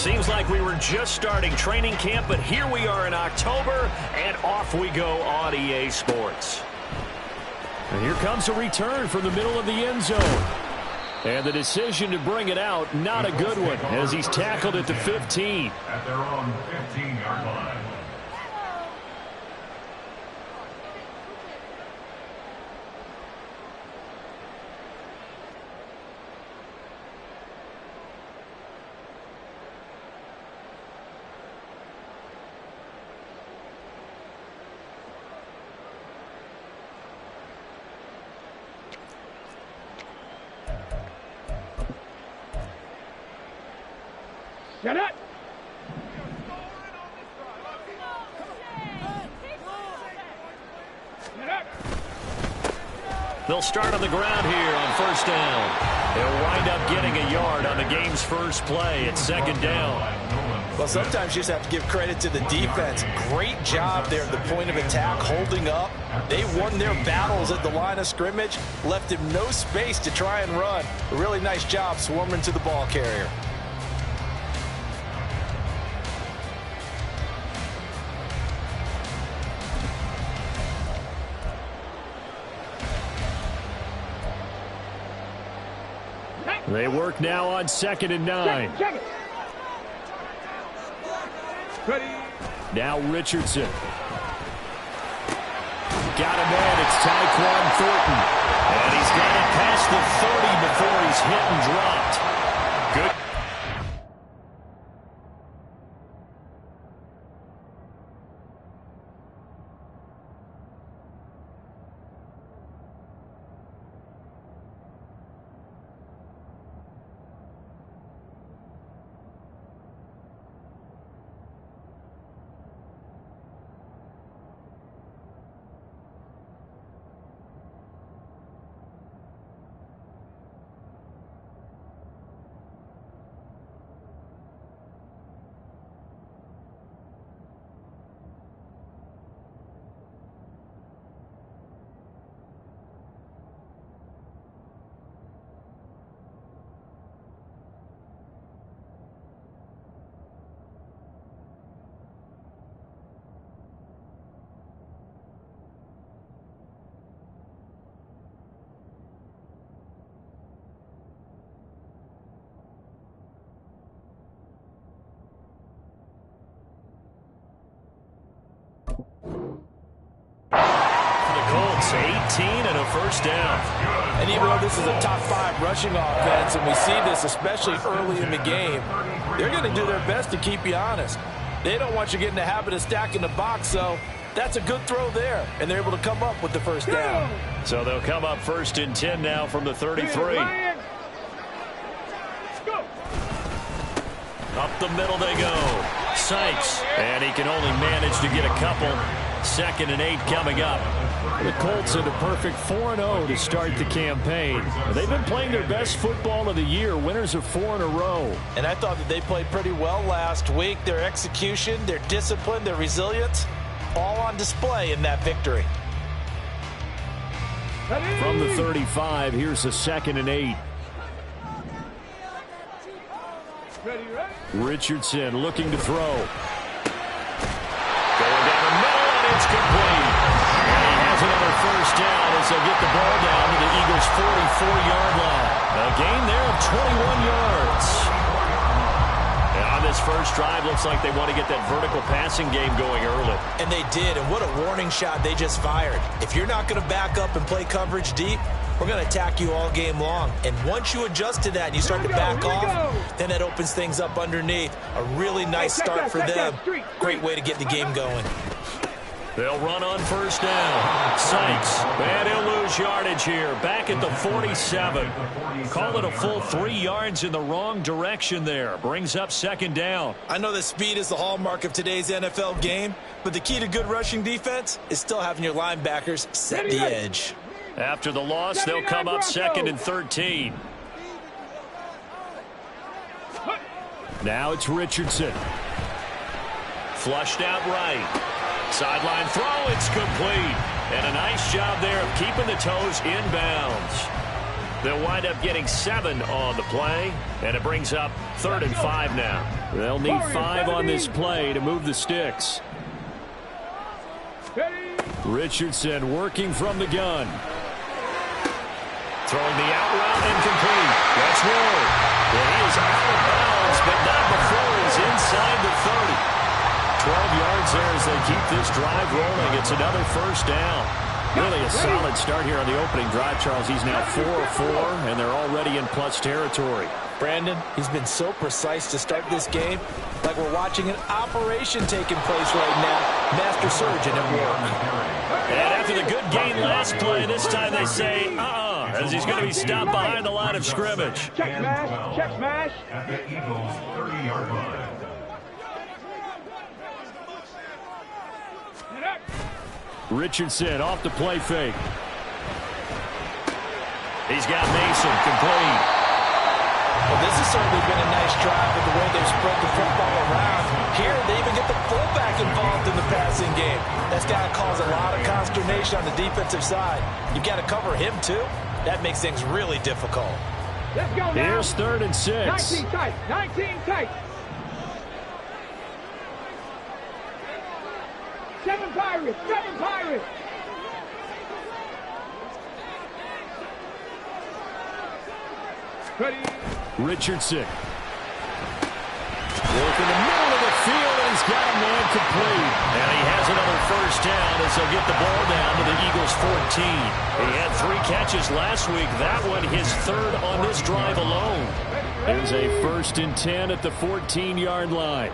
Seems like we were just starting training camp, but here we are in October, and off we go on EA Sports. And here comes a return from the middle of the end zone. And the decision to bring it out, not a good one, as he's tackled at the 15. At their own 15-yard line. Get it! They'll start on the ground here on first down. They'll wind up getting a yard on the game's first play at second down. Well, sometimes you just have to give credit to the defense. Great job there at the point of attack, holding up. They won their battles at the line of scrimmage, left him no space to try and run. A really nice job swarming to the ball carrier. They work now on 2nd and 9. Check it. Ready. Now Richardson. Got him in. It's Tyquan Thornton. And he's got it past the 30 before he's hit and dropped. Good. Colts, 18 and a first down. And even though this is a top 5 rushing offense, and we see this especially early in the game, they're going to do their best to keep you honest. They don't want you getting the habit of stacking the box, so that's a good throw there, and they're able to come up with the first down. So they'll come up 1st and 10 now from the 33. Up the middle they go. Sykes, and he can only manage to get a couple. 2nd and 8 coming up. The Colts had a perfect 4-0 to start the campaign. They've been playing their best football of the year, winners of 4 in a row. And I thought that they played pretty well last week. Their execution, their discipline, their resilience, all on display in that victory. From the 35, here's a 2nd and 8. Richardson looking to throw. Going down the middle, and it's complete. And he has another first down as they get the ball down to the Eagles' 44-yard line. A gain there of 21 yards. And on this first drive, looks like they want to get that vertical passing game going early. And they did, and what a warning shot they just fired. If you're not going to back up and play coverage deep, we're going to attack you all game long. And once you adjust to that and you start to back off, then that opens things up underneath. A really nice start for them. Great way to get the game going. They'll run on first down. Sykes, and he'll lose yardage here. Back at the 47. Call it a full 3 yards in the wrong direction there. Brings up 2nd down. I know that speed is the hallmark of today's NFL game, but the key to good rushing defense is still having your linebackers set the edge. After the loss, they'll come up 2nd and 13. Now it's Richardson. Flushed out right. Sideline throw, it's complete. And a nice job there of keeping the toes inbounds. They'll wind up getting 7 on the play, and it brings up 3rd and 5 now. They'll need 5 on this play to move the sticks. Richardson working from the gun. Throwing the out route incomplete. That's Ward. And he is out of bounds, but not before he's inside the 30. 12 yards there as they keep this drive rolling. It's another first down. Really a solid start here on the opening drive, Charles. He's now 4 of 4, and they're already in plus territory. Brandon, he's been so precise to start this game, like we're watching an operation taking place right now. Master surgeon at work. And after the good gain last play, this time they say, as he's going to be stopped behind the line of scrimmage. Check smash, check smash. At the Eagles' 30-yard line. Richardson off the play fake. He's got Mason complete. Well, this has certainly been a nice drive with the way they've spread the football around. Here, they even get the fullback involved in the passing game. That's got to cause a lot of consternation on the defensive side. You've got to cover him, too. That makes things really difficult. Let's go now. Here's 3rd and 6. 19 tight, 19 tight. 7 Pirates, 7 Pirates. Ready. Richardson. Work in the middle of the field, and he's got a man complete. And he has another first down as they'll get the ball down to the Eagles' 14. He had 3 catches last week. That one his 3rd on this drive alone. There's a 1st and 10 at the 14-yard line.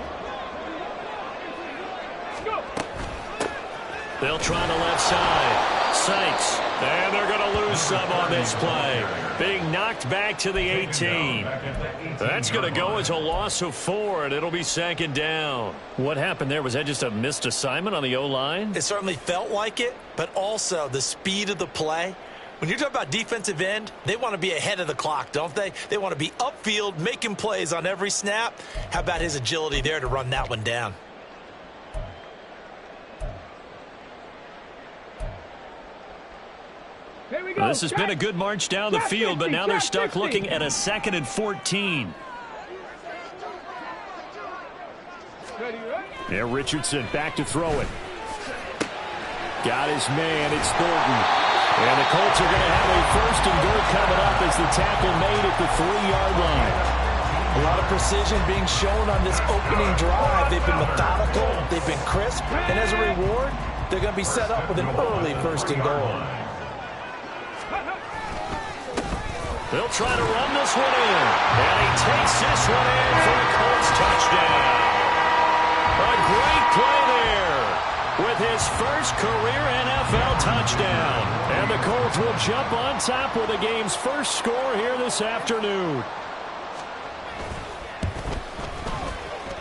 They'll try the left side. Sykes. And they're going to lose some on this play. Being knocked back to the 18. That's going to go as a loss of 4, and it'll be 2nd down. What happened there? Was that just a missed assignment on the O-line? It certainly felt like it, but also the speed of the play. When you're talking about defensive end, they want to be ahead of the clock, don't they? They want to be upfield, making plays on every snap. How about his agility there to run that one down? Here we go. This has been a good march down the field, but now they're stuck looking at a 2nd and 14. Yeah, Richardson back to throw it. Got his man. It's Thornton. And the Colts are going to have a 1st and goal coming up as the tackle made at the 3-yard line. A lot of precision being shown on this opening drive. They've been methodical. They've been crisp. And as a reward, they're going to be set up with an early 1st and goal. They'll try to run this one in. And he takes this one in for a Colts touchdown. A great play there with his first career NFL touchdown. And the Colts will jump on top with the game's first score here this afternoon.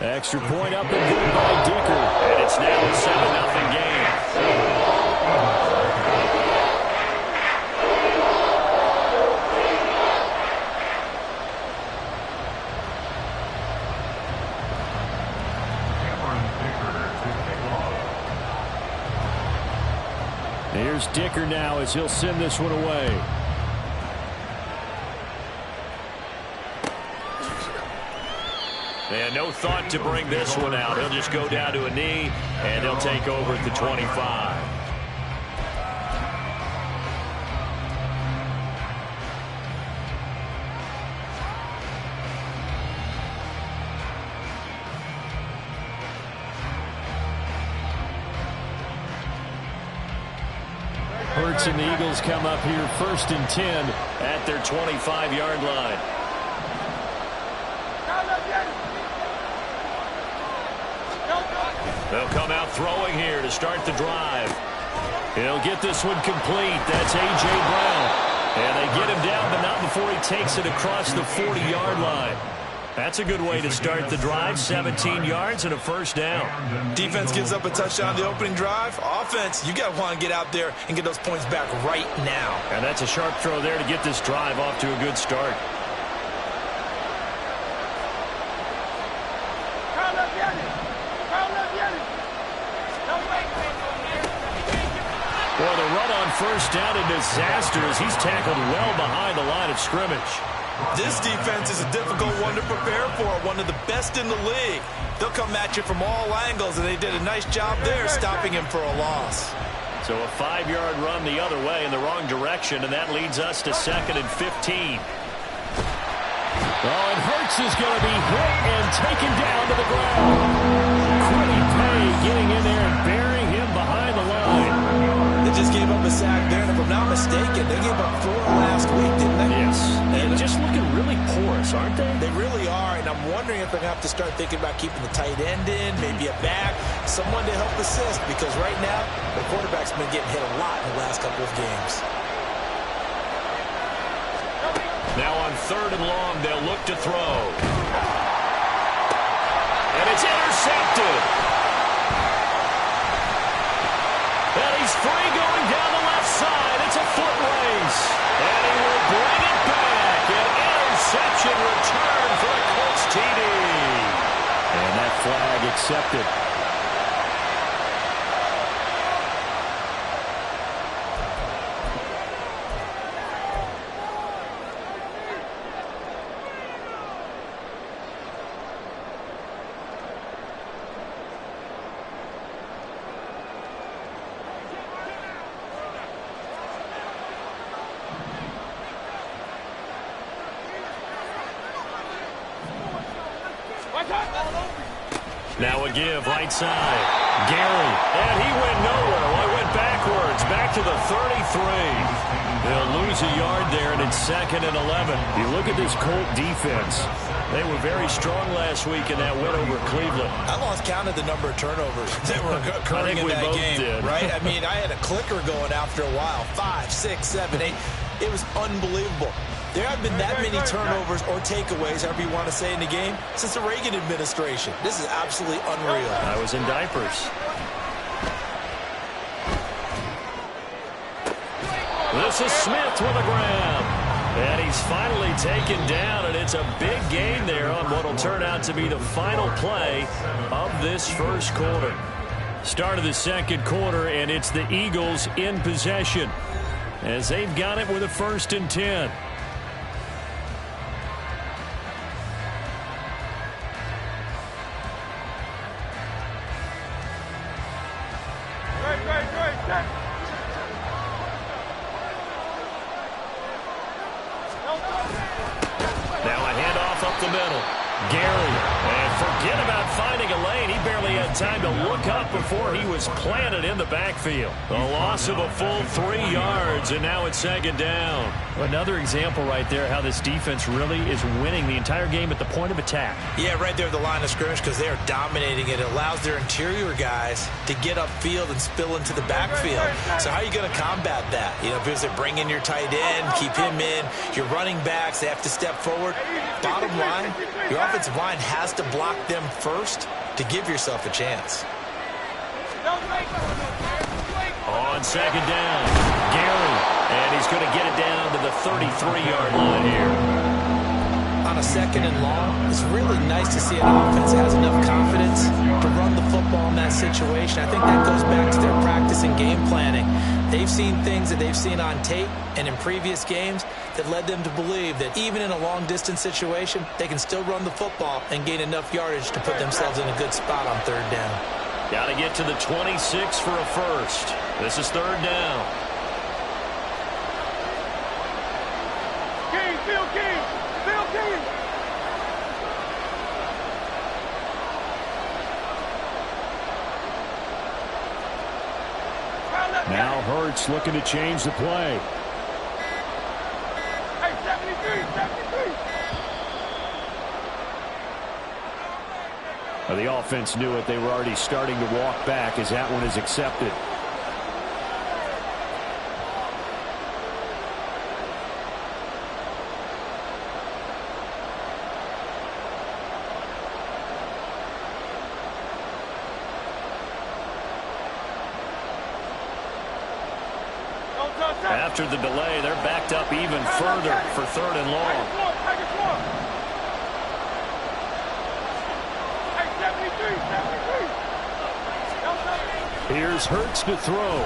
Extra point up and good by Dicker. And it's now a 7-0 game. Here's Dicker now as he'll send this one away. And no thought to bring this one out. He'll just go down to a knee, and he'll take over at the 25. Hurts and the Eagles come up here 1st and 10 at their 25-yard line. They'll come out throwing here to start the drive. He'll get this one complete. That's A.J. Brown. And they get him down, but not before he takes it across the 40-yard line. That's a good way to start the drive. 17 yards and a 1st down. Defense gives up a touchdown on the opening drive. Offense, you got to want to get out there and get those points back right now. And that's a sharp throw there to get this drive off to a good start. Well, the run on first down in disaster as he's tackled well behind the line of scrimmage. This defense is a difficult one to prepare for, one of the best in the league. They'll come at you from all angles, and they did a nice job there stopping him for a loss. So a 5-yard run the other way in the wrong direction, and that leads us to 2nd and 15. Oh, and Hurts is going to be hit and taken down to the ground. Quiddy Pay getting in there and burying him behind the line. They just gave up a sack there, and if I'm not mistaken, they gave up 4 last week, didn't they? Yes. And just looking really porous, aren't they? They really are, and I'm wondering if they're going to have to start thinking about keeping the tight end in, maybe a back, someone to help assist, because right now, the quarterback's been getting hit a lot in the last couple of games. Now on 3rd and long, they'll look to throw. And it's intercepted. And he's free going down the left side. It's a foot race. And he will bring it back. An interception return for the Colts TD. And that flag accepted. Now a give, right side. Gary, and he went nowhere. Well, he went backwards, back to the 33. They'll lose a yard there, and it's 2nd and 11. You look at this Colt defense. They were very strong last week in that win over Cleveland. I lost count of the number of turnovers that were occurring in that game, right? I mean, I had a clicker going after a while. 5, 6, 7, 8. It was unbelievable. There haven't been that many turnovers or takeaways, however you want to say, in the game since the Reagan administration. This is absolutely unreal. I was in diapers. This is Smith with a grab. And he's finally taken down, and it's a big gain there on what will turn out to be the final play of this first quarter. Start of the second quarter, and it's the Eagles in possession as they've got it with a 1st and 10. Now a handoff up the middle. Gary, and forget about finding a lane. He barely had time to look up before he was planted in the backfield. A loss of a full 3 yards, and now it's 2nd down. Another example right there how this defense really is winning the entire game at the point of attack. Yeah, right there at the line of scrimmage because they are dominating it. It allows their interior guys to get upfield and spill into the backfield. So how are you going to combat that? You know, because they bring in your tight end, keep him in. Your running backs, they have to step forward. Bottom line, your offensive line has to block them first to give yourself a chance. On 2nd down, Gary, and he's going to get it down to the 33-yard line here. On a 2nd and long, it's really nice to see an offense that has enough confidence to run the football in that situation. I think that goes back to their practice and game planning. They've seen things that they've seen on tape and in previous games that led them to believe that even in a long-distance situation, they can still run the football and gain enough yardage to put themselves in a good spot on 3rd down. Got to get to the 26 for a first. This is 3rd down. King, Phil King, Phil King. Now Hurts looking to change the play. Hey, 73, 73. Well, the offense knew it. They were already starting to walk back as that one is accepted. After the delay, they're backed up even further for 3rd and long. Here's Hurts to throw.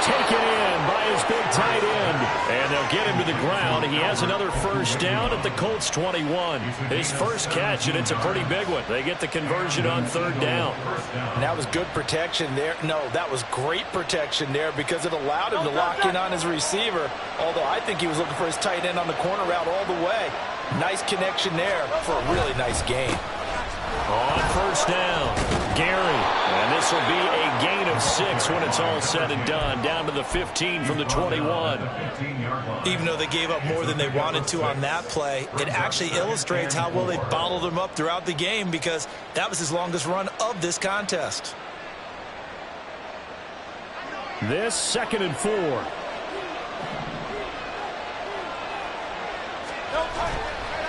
taken in by his big tight end. And they'll get him to the ground. He has another first down at the Colts 21. His first catch, and it's a pretty big one. They get the conversion on third down. And that was good protection there. No, that was great protection there because it allowed him to lock in on his receiver. Although I think he was looking for his tight end on the corner route all the way. Nice connection there for a really nice gain. On first down, Gary. And this will be a gain of 6 when it's all said and done. Down to the 15 from the 21. Even though they gave up more than they wanted to on that play, it actually illustrates how well they bottled him up throughout the game because that was his longest run of this contest. This 2nd and 4.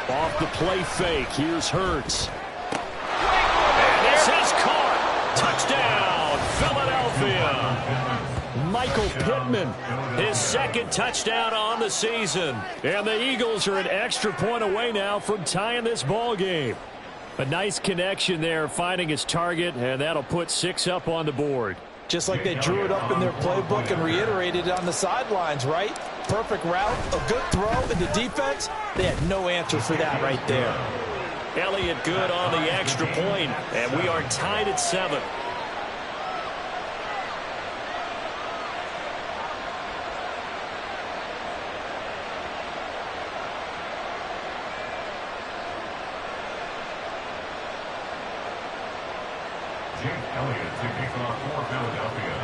Off the play fake. Here's Hurts. And this is caught. Touchdown, Philadelphia. Michael Pittman, his 2nd touchdown on the season. And the Eagles are an extra point away now from tying this ball game. A nice connection there, finding his target, and that'll put 6 up on the board. Just like they drew it up in their playbook and reiterated it on the sidelines, right? Perfect route, a good throw, and the defense, they had no answer for that right there. Elliott good on the extra point, and we are tied at 7. Elliott to kick off for Philadelphia.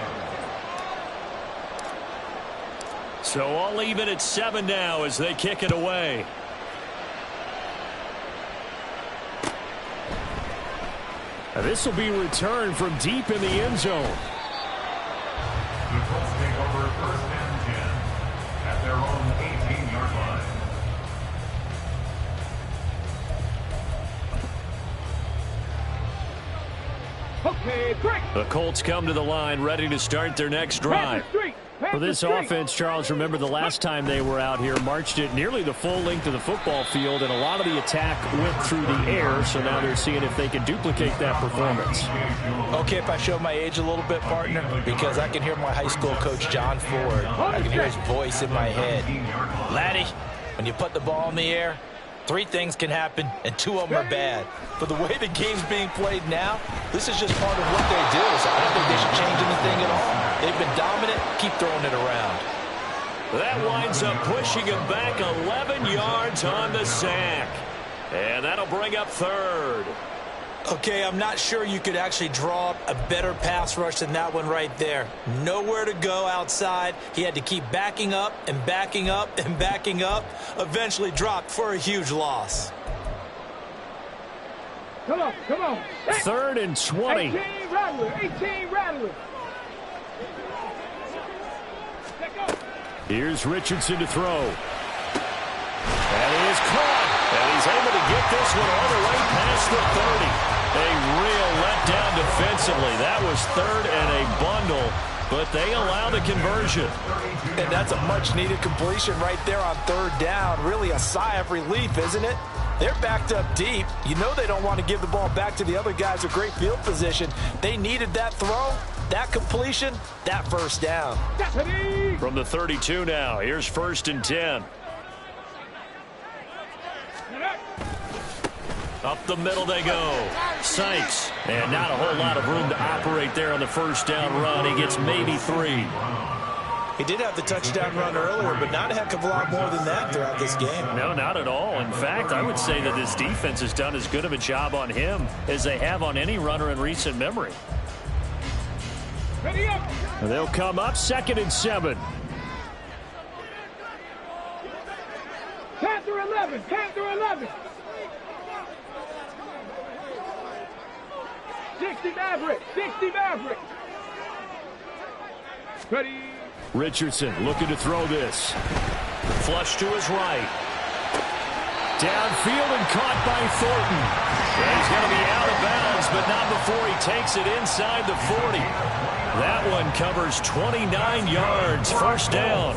So all even at 7 now as they kick it away. And this will be returned from deep in the end zone. The Colts take over 1st and 10 at their own 18-yard line. Okay, great. The Colts come to the line ready to start their next drive. For this offense, Charles, remember the last time they were out here, marched it nearly the full length of the football field, and a lot of the attack went through the air, so now they're seeing if they can duplicate that performance. Okay, if I show my age a little bit, partner, because I can hear my high school coach, John Ford. I can hear his voice in my head. Laddie, when you put the ball in the air, 3 things can happen, and 2 of them are bad. But the way the game's being played now, this is just part of what they do. So I don't think they should change anything at all. They've been dominant. Keep throwing it around. That winds up pushing him back 11 yards on the sack. And that'll bring up 3rd. Okay, I'm not sure you could actually draw up a better pass rush than that one right there. Nowhere to go outside. He had to keep backing up and backing up and backing up. Eventually dropped for a huge loss. Come on, come on. 3rd and 20. 18 Rattler, 18 Rattler. Here's Richardson to throw. And he is caught. And he's able to get this one all the way past the 30. A real letdown defensively. That was 3rd and a bundle, but they allow the conversion. And that's a much-needed completion right there on 3rd down. Really a sigh of relief, isn't it? They're backed up deep. You know they don't want to give the ball back to the other guys with great field position. They needed that throw, that completion, that first down. From the 32 now, here's 1st and 10. Up the middle they go. Sykes. And not a whole lot of room to operate there on the first down run. He gets maybe 3. He did have the touchdown run earlier, but not a heck of a lot more than that throughout this game. No, not at all. In fact, I would say that this defense has done as good of a job on him as they have on any runner in recent memory. Ready up. And they'll come up 2nd and 7. 10 through 11, 10 through 11. 60 Maverick, 60 Maverick. Ready. Richardson looking to throw this. Flush to his right. Downfield and caught by Thornton. And he's going to be out of bounds, but not before he takes it inside the 40. That one covers 29 yards. First down.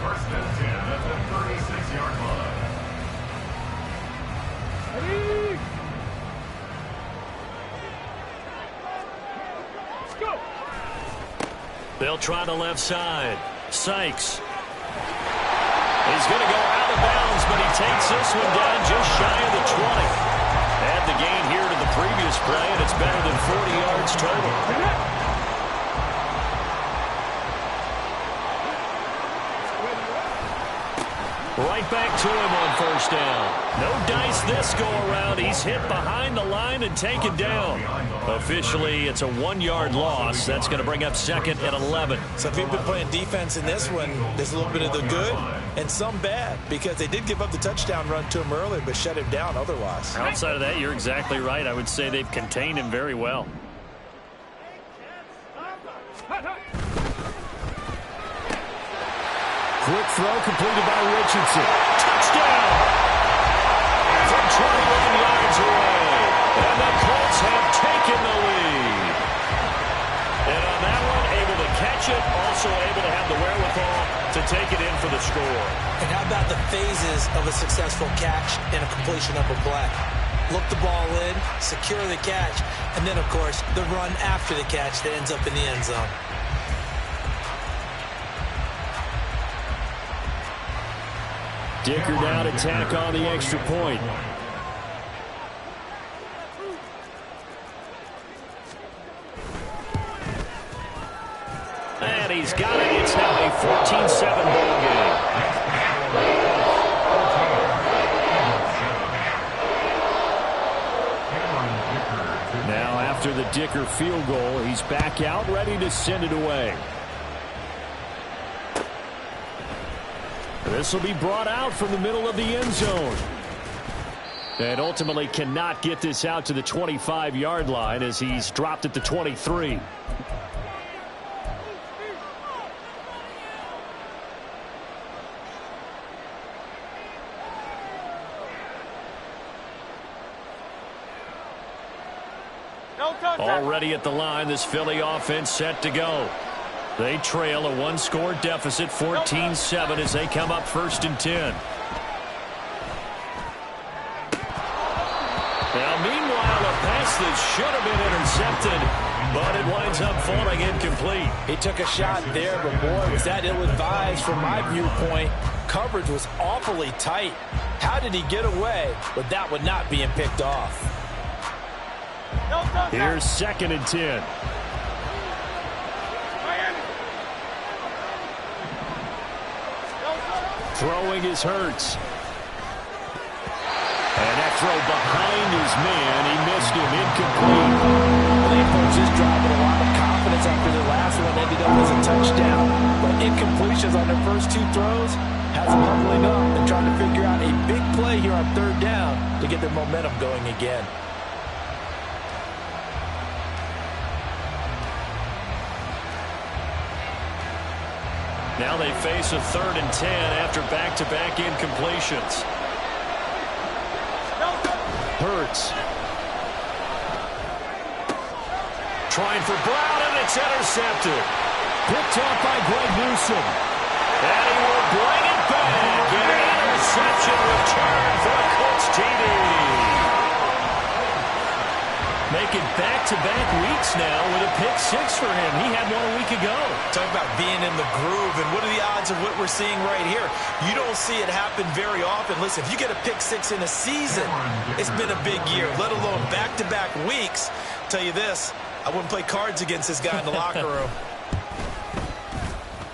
1st and 10 at the 36-yard line. Ready. Go. They'll try the left side. Sykes. He's going to go out of bounds, but he takes this one down just shy of the 20. Add the gain here to the previous play, and it's better than 40 yards total. Right back to him on first down. No dice this go-around. He's hit behind the line and taken down. Officially, it's a 1-yard loss. That's going to bring up second and 11. So if you've been playing defense in this one, there's a little bit of the good and some bad, because they did give up the touchdown run to him earlier, but shut him down otherwise. Outside of that, you're exactly right. I would say they've contained him very well. Quick throw completed by Richardson. Touchdown! From 21 yards away. And the Colts have taken the lead. And on that one, able to catch it, also able to have the wherewithal to take it in for the score. And how about the phases of a successful catch and a completion of a play? Look the ball in, secure the catch, and then, of course, the run after the catch that ends up in the end zone. Dicker down to tack on the extra point. And he's got it. It's now a 14-7 ball game. Now after the Dicker field goal, he's back out ready to send it away. This will be brought out from the middle of the end zone. And ultimately cannot get this out to the 25-yard line as he's dropped at the 23. Already at the line, this Philly offense set to go. They trail a one-score deficit, 14-7, as they come up 1st and 10. Now, meanwhile, a pass that should have been intercepted, but it winds up falling incomplete. He took a shot there, but boy, was that ill-advised from my viewpoint. Coverage was awfully tight. How did he get away with that one not being picked off? Here's 2nd and 10. Throwing is Hurts. And that throw behind his man. He missed him. Incomplete. They folks just driving a lot of confidence after the last one ended up as a touchdown. But incompletions on their first 2 throws has them humbling up and trying to figure out a big play here on 3rd down to get their momentum going again. Now they face a 3rd and 10 after back-to-back incompletions. Hurts. Trying for Brown, and it's intercepted. Picked off by Greg Newsom. And he will bring it back. And an interception return for a Colts TD. Making back-to-back weeks now with a pick 6 for him. He had one a week ago. Talk about being in the groove, and what are the odds of what we're seeing right here? You don't see it happen very often. Listen, if you get a pick 6 in a season, it's been a big year, let alone back-to-back weeks. Tell you this, I wouldn't play cards against this guy in the locker room.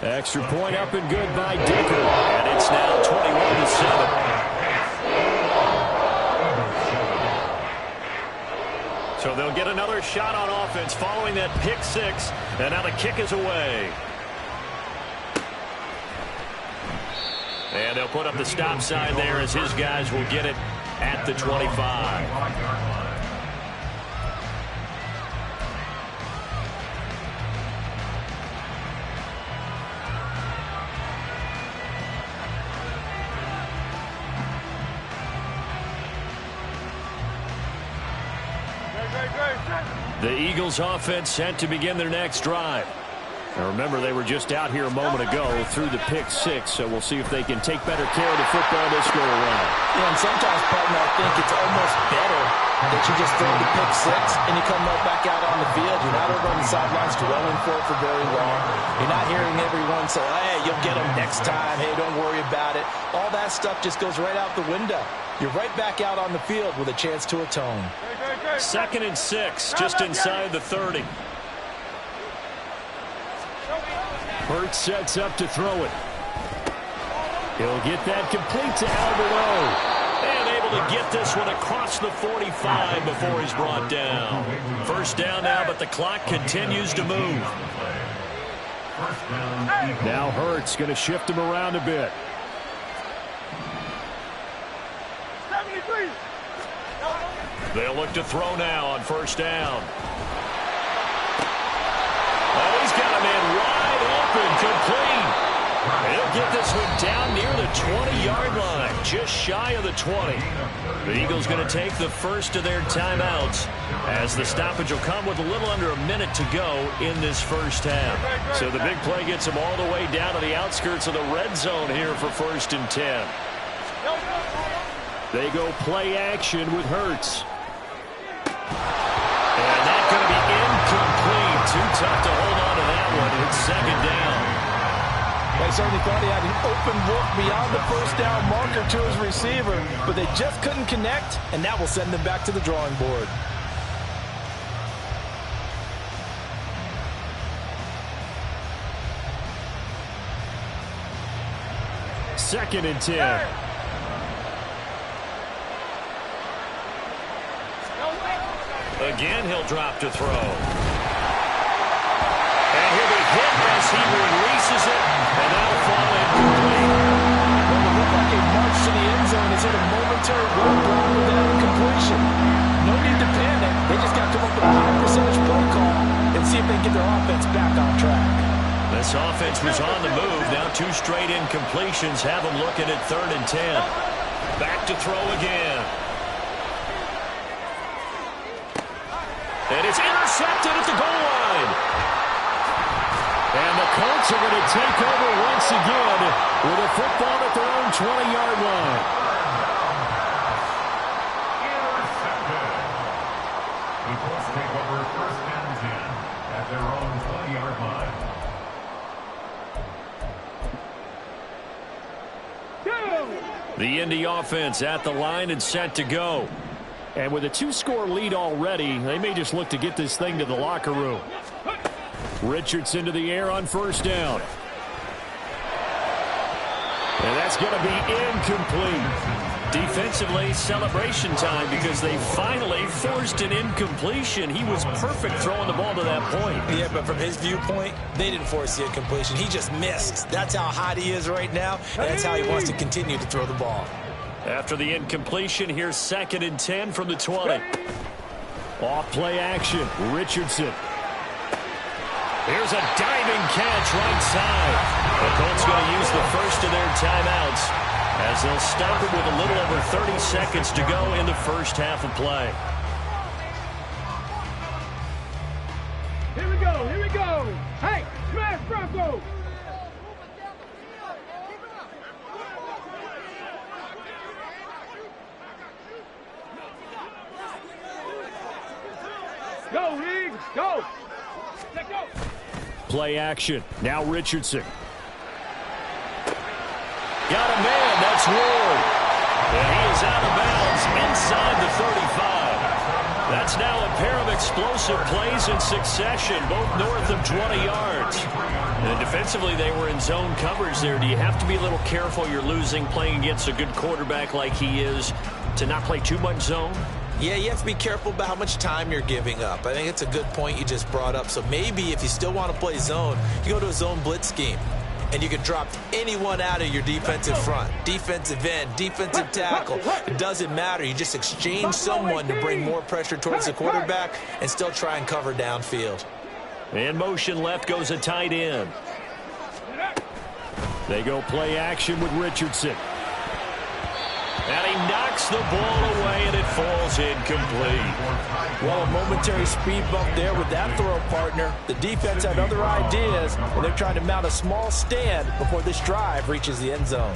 Extra point up and good by Dicker. And it's now 21-7. So they'll get another shot on offense following that pick 6. And now the kick is away. And they'll put up the stop sign there as his guys will get it at the 25. The Eagles offense set to begin their next drive. Now remember, they were just out here a moment ago through the pick 6, so we'll see if they can take better care of the football this go around. Yeah, and sometimes, partner, I think it's almost better that you just throw the pick 6 and you come right back out on the field. You're not over on the sidelines dwelling for it for very long. You're not hearing everyone say, hey, you'll get them next time. Hey, don't worry about it. All that stuff just goes right out the window. You're right back out on the field with a chance to atone. 2nd and 6, just inside the 30. Hurts sets up to throw it. He'll get that complete to Alberto. And able to get this one across the 45 before he's brought down. 1st down now, but the clock continues to move. Now Hurts going to shift him around a bit. 73. They'll look to throw now on 1st down. Oh, he's got a man wide open, complete. He'll get this one down near the 20-yard line, just shy of the 20. The Eagles going to take the first of their timeouts as the stoppage will come with a little under a minute to go in this 1st half. So the big play gets them all the way down to the outskirts of the red zone here for 1st and 10. They go play action with Hurts. And that's going to be incomplete. Too tough to hold on to that one. It's 2nd down. They certainly thought he had an open look beyond the 1st down marker to his receiver, but they just couldn't connect, and that will send them back to the drawing board. Second and 10. Again, he'll drop to throw. And he'll be hit as he releases it, and that'll fall incomplete. Well, it looked like a march to the end zone has hit a momentary roadblock with that incompletion. No need to panic. They just got to come up with a high percentage play call and see if they can get their offense back on track. This offense was on the move. Now 2 straight incompletions have them looking at 3rd and 10. Back to throw again. And it's intercepted at the goal line. And the Colts are going to take over once again with a football at their own 20-yard line. The Colts take over 1st and 10 at their own 20-yard line. The Indy offense at the line and set to go. And with a 2-score lead already, they may just look to get this thing to the locker room. Richardson to the air on 1st down. And that's going to be incomplete. Defensively, celebration time because they finally forced an incompletion. He was perfect throwing the ball to that point. Yeah, but from his viewpoint, they didn't force the incompletion. He just missed. That's how hot he is right now, and that's how he wants to continue to throw the ball. After the incompletion, here's 2nd and 10 from the 20. Off play action, Richardson. Here's a diving catch right side. The Colts going to use the first of their timeouts as they'll stop it with a little over 30 seconds to go in the 1st half of play. Here we go, here we go. Hey, smash Bronco. Go, Riggs, go. Let go. Play action. Now Richardson. Got a man. That's Ward. And he is out of bounds inside the 35. That's now a pair of explosive plays in succession, both north of 20 yards. And defensively, they were in zone coverage there. Do you have to be a little careful? You're losing playing against a good quarterback like he is to not play too much zone? Yeah, you have to be careful about how much time you're giving up. I think it's a good point you just brought up. So maybe if you still want to play zone, you go to a zone blitz scheme. And you can drop anyone out of your defensive front. Defensive end, defensive tackle. It doesn't matter. You just exchange someone to bring more pressure towards the quarterback and still try and cover downfield. In motion left goes a tight end. They go play action with Richardson. And he knocks the ball away, and it falls incomplete. Well, a momentary speed bump there with that throw, partner. The defense had other ideas, and they're trying to mount a small stand before this drive reaches the end zone.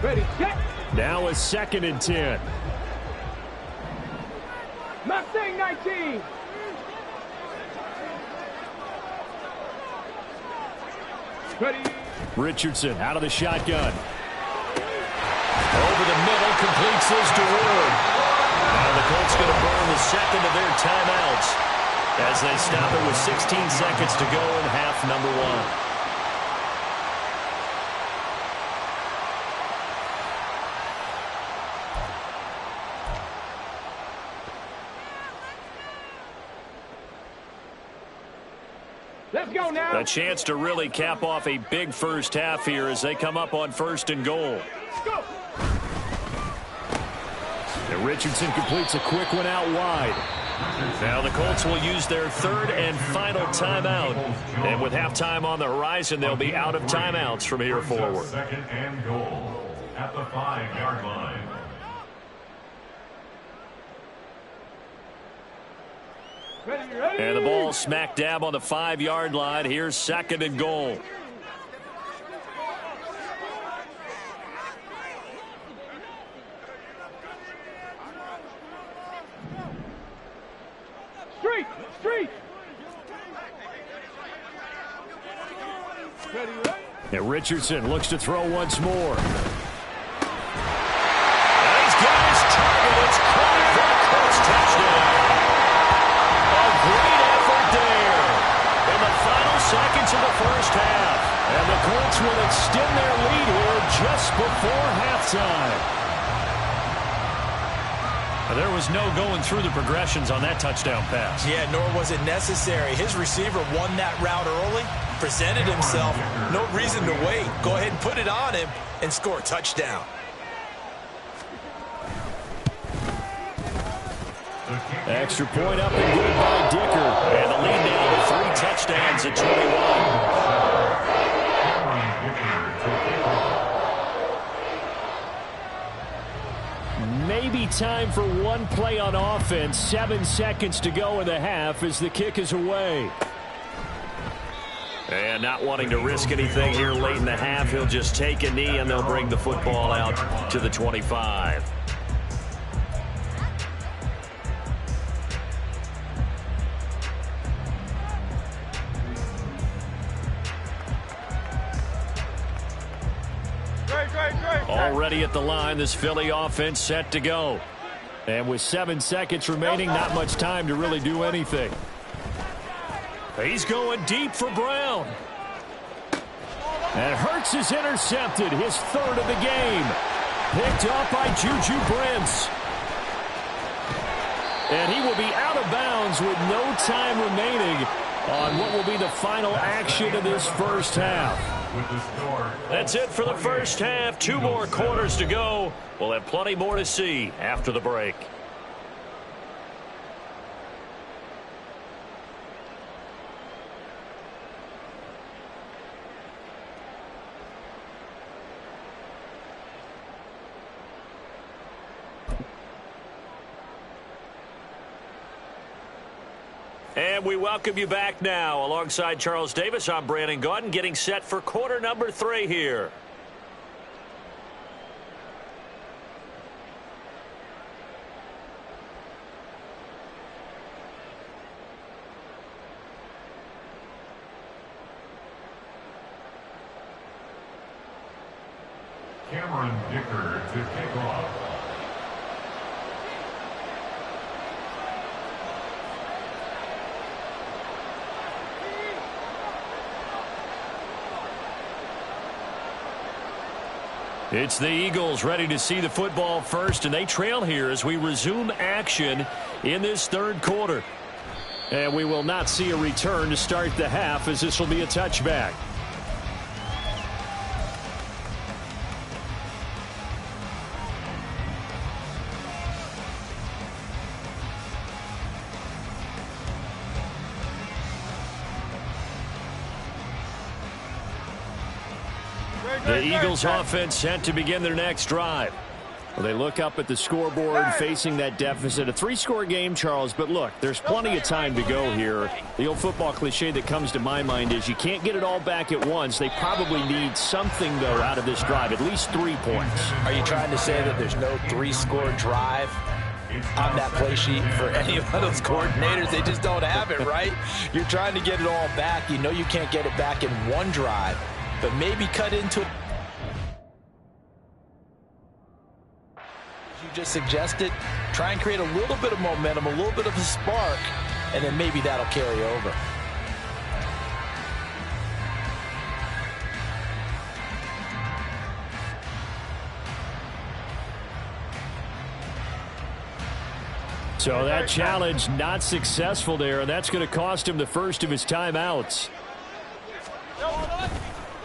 Ready, get. Now a 2nd and 10. Mustang 19. Ready. Richardson out of the shotgun. Over the middle, completes this to Ward. Now the Colts going to burn the second of their timeouts as they stop it with 16 seconds to go in half number one. Let's go now. A chance to really cap off a big first half here as they come up on 1st and goal. Go. And Richardson completes a quick one out wide. Now the Colts will use their third and final timeout. And with halftime on the horizon, they'll be out of timeouts from here forward. 2nd and goal at the 5-yard line. Ready, ready. And the ball smack dab on the 5-yard line. Here's 2nd and goal. Street. Street. Ready, ready. And Richardson looks to throw once more. And he's got his target. It's caught for a Colts touchdown. A great effort there in the final seconds of the first half. And the Colts will extend their lead here just before halftime. There was no going through the progressions on that touchdown pass. Yeah, nor was it necessary. His receiver won that route early, presented himself. No reason to wait. Go ahead and put it on him and score a touchdown. Extra point up and good by Dicker. And the lead now to 3 touchdowns at 21. Maybe time for one play on offense. 7 seconds to go in the half as the kick is away. And not wanting to risk anything here late in the half, he'll just take a knee and they'll bring the football out to the 25. Already at the line, this Philly offense set to go. And with 7 seconds remaining, not much time to really do anything. He's going deep for Brown. And Hurts is intercepted, his 3rd of the game. Picked up by Juju Brents. And he will be out of bounds with no time remaining on what will be the final action of this first half. That's it for the first half. 2 more quarters to go. We'll have plenty more to see after the break. And we welcome you back now. Alongside Charles Davis, I'm Brandon Gaudin, getting set for quarter number 3 here. Cameron Dicker to kick off. It's the Eagles ready to see the football first, and they trail here as we resume action in this 3rd quarter. And we will not see a return to start the half, as this will be a touchback. The Eagles offense set to begin their next drive. Well, they look up at the scoreboard facing that deficit. A 3-score game, Charles, but look, there's plenty of time to go here. The old football cliche that comes to my mind is you can't get it all back at once. They probably need something, though, out of this drive, at least 3 points. Are you trying to say that there's no 3-score drive on that play sheet for any of those coordinators? They just don't have it, right? You're trying to get it all back. You know you can't get it back in one drive. but maybe cut into it. You just suggested, try and create a little bit of momentum, a little bit of a spark, and then maybe that'll carry over. So that challenge not successful there, and that's going to cost him the first of his timeouts.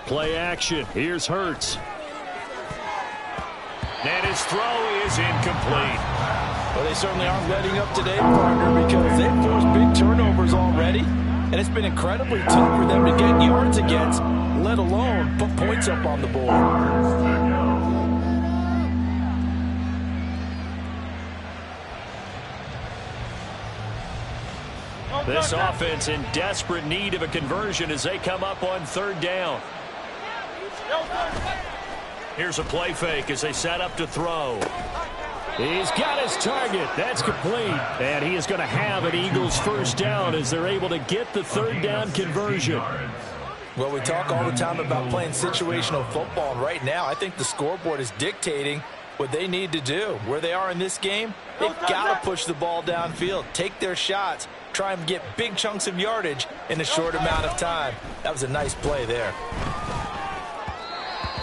Play action. Here's Hurts. And his throw is incomplete. Well, they certainly aren't letting up today, partner, because they've forced big turnovers already, and it's been incredibly tough for them to get yards against, let alone put points up on the board. This offense in desperate need of a conversion as they come up on third down. Here's a play fake as they set up to throw. He's got his target. That's complete. And he is going to have an Eagles first down as they're able to get the third down conversion. Well, we talk all the time about playing situational football, and right now I think the scoreboard is dictating what they need to do. Where they are in this game, they've got to push the ball downfield, take their shots, try and get big chunks of yardage in a short amount of time. That was a nice play there.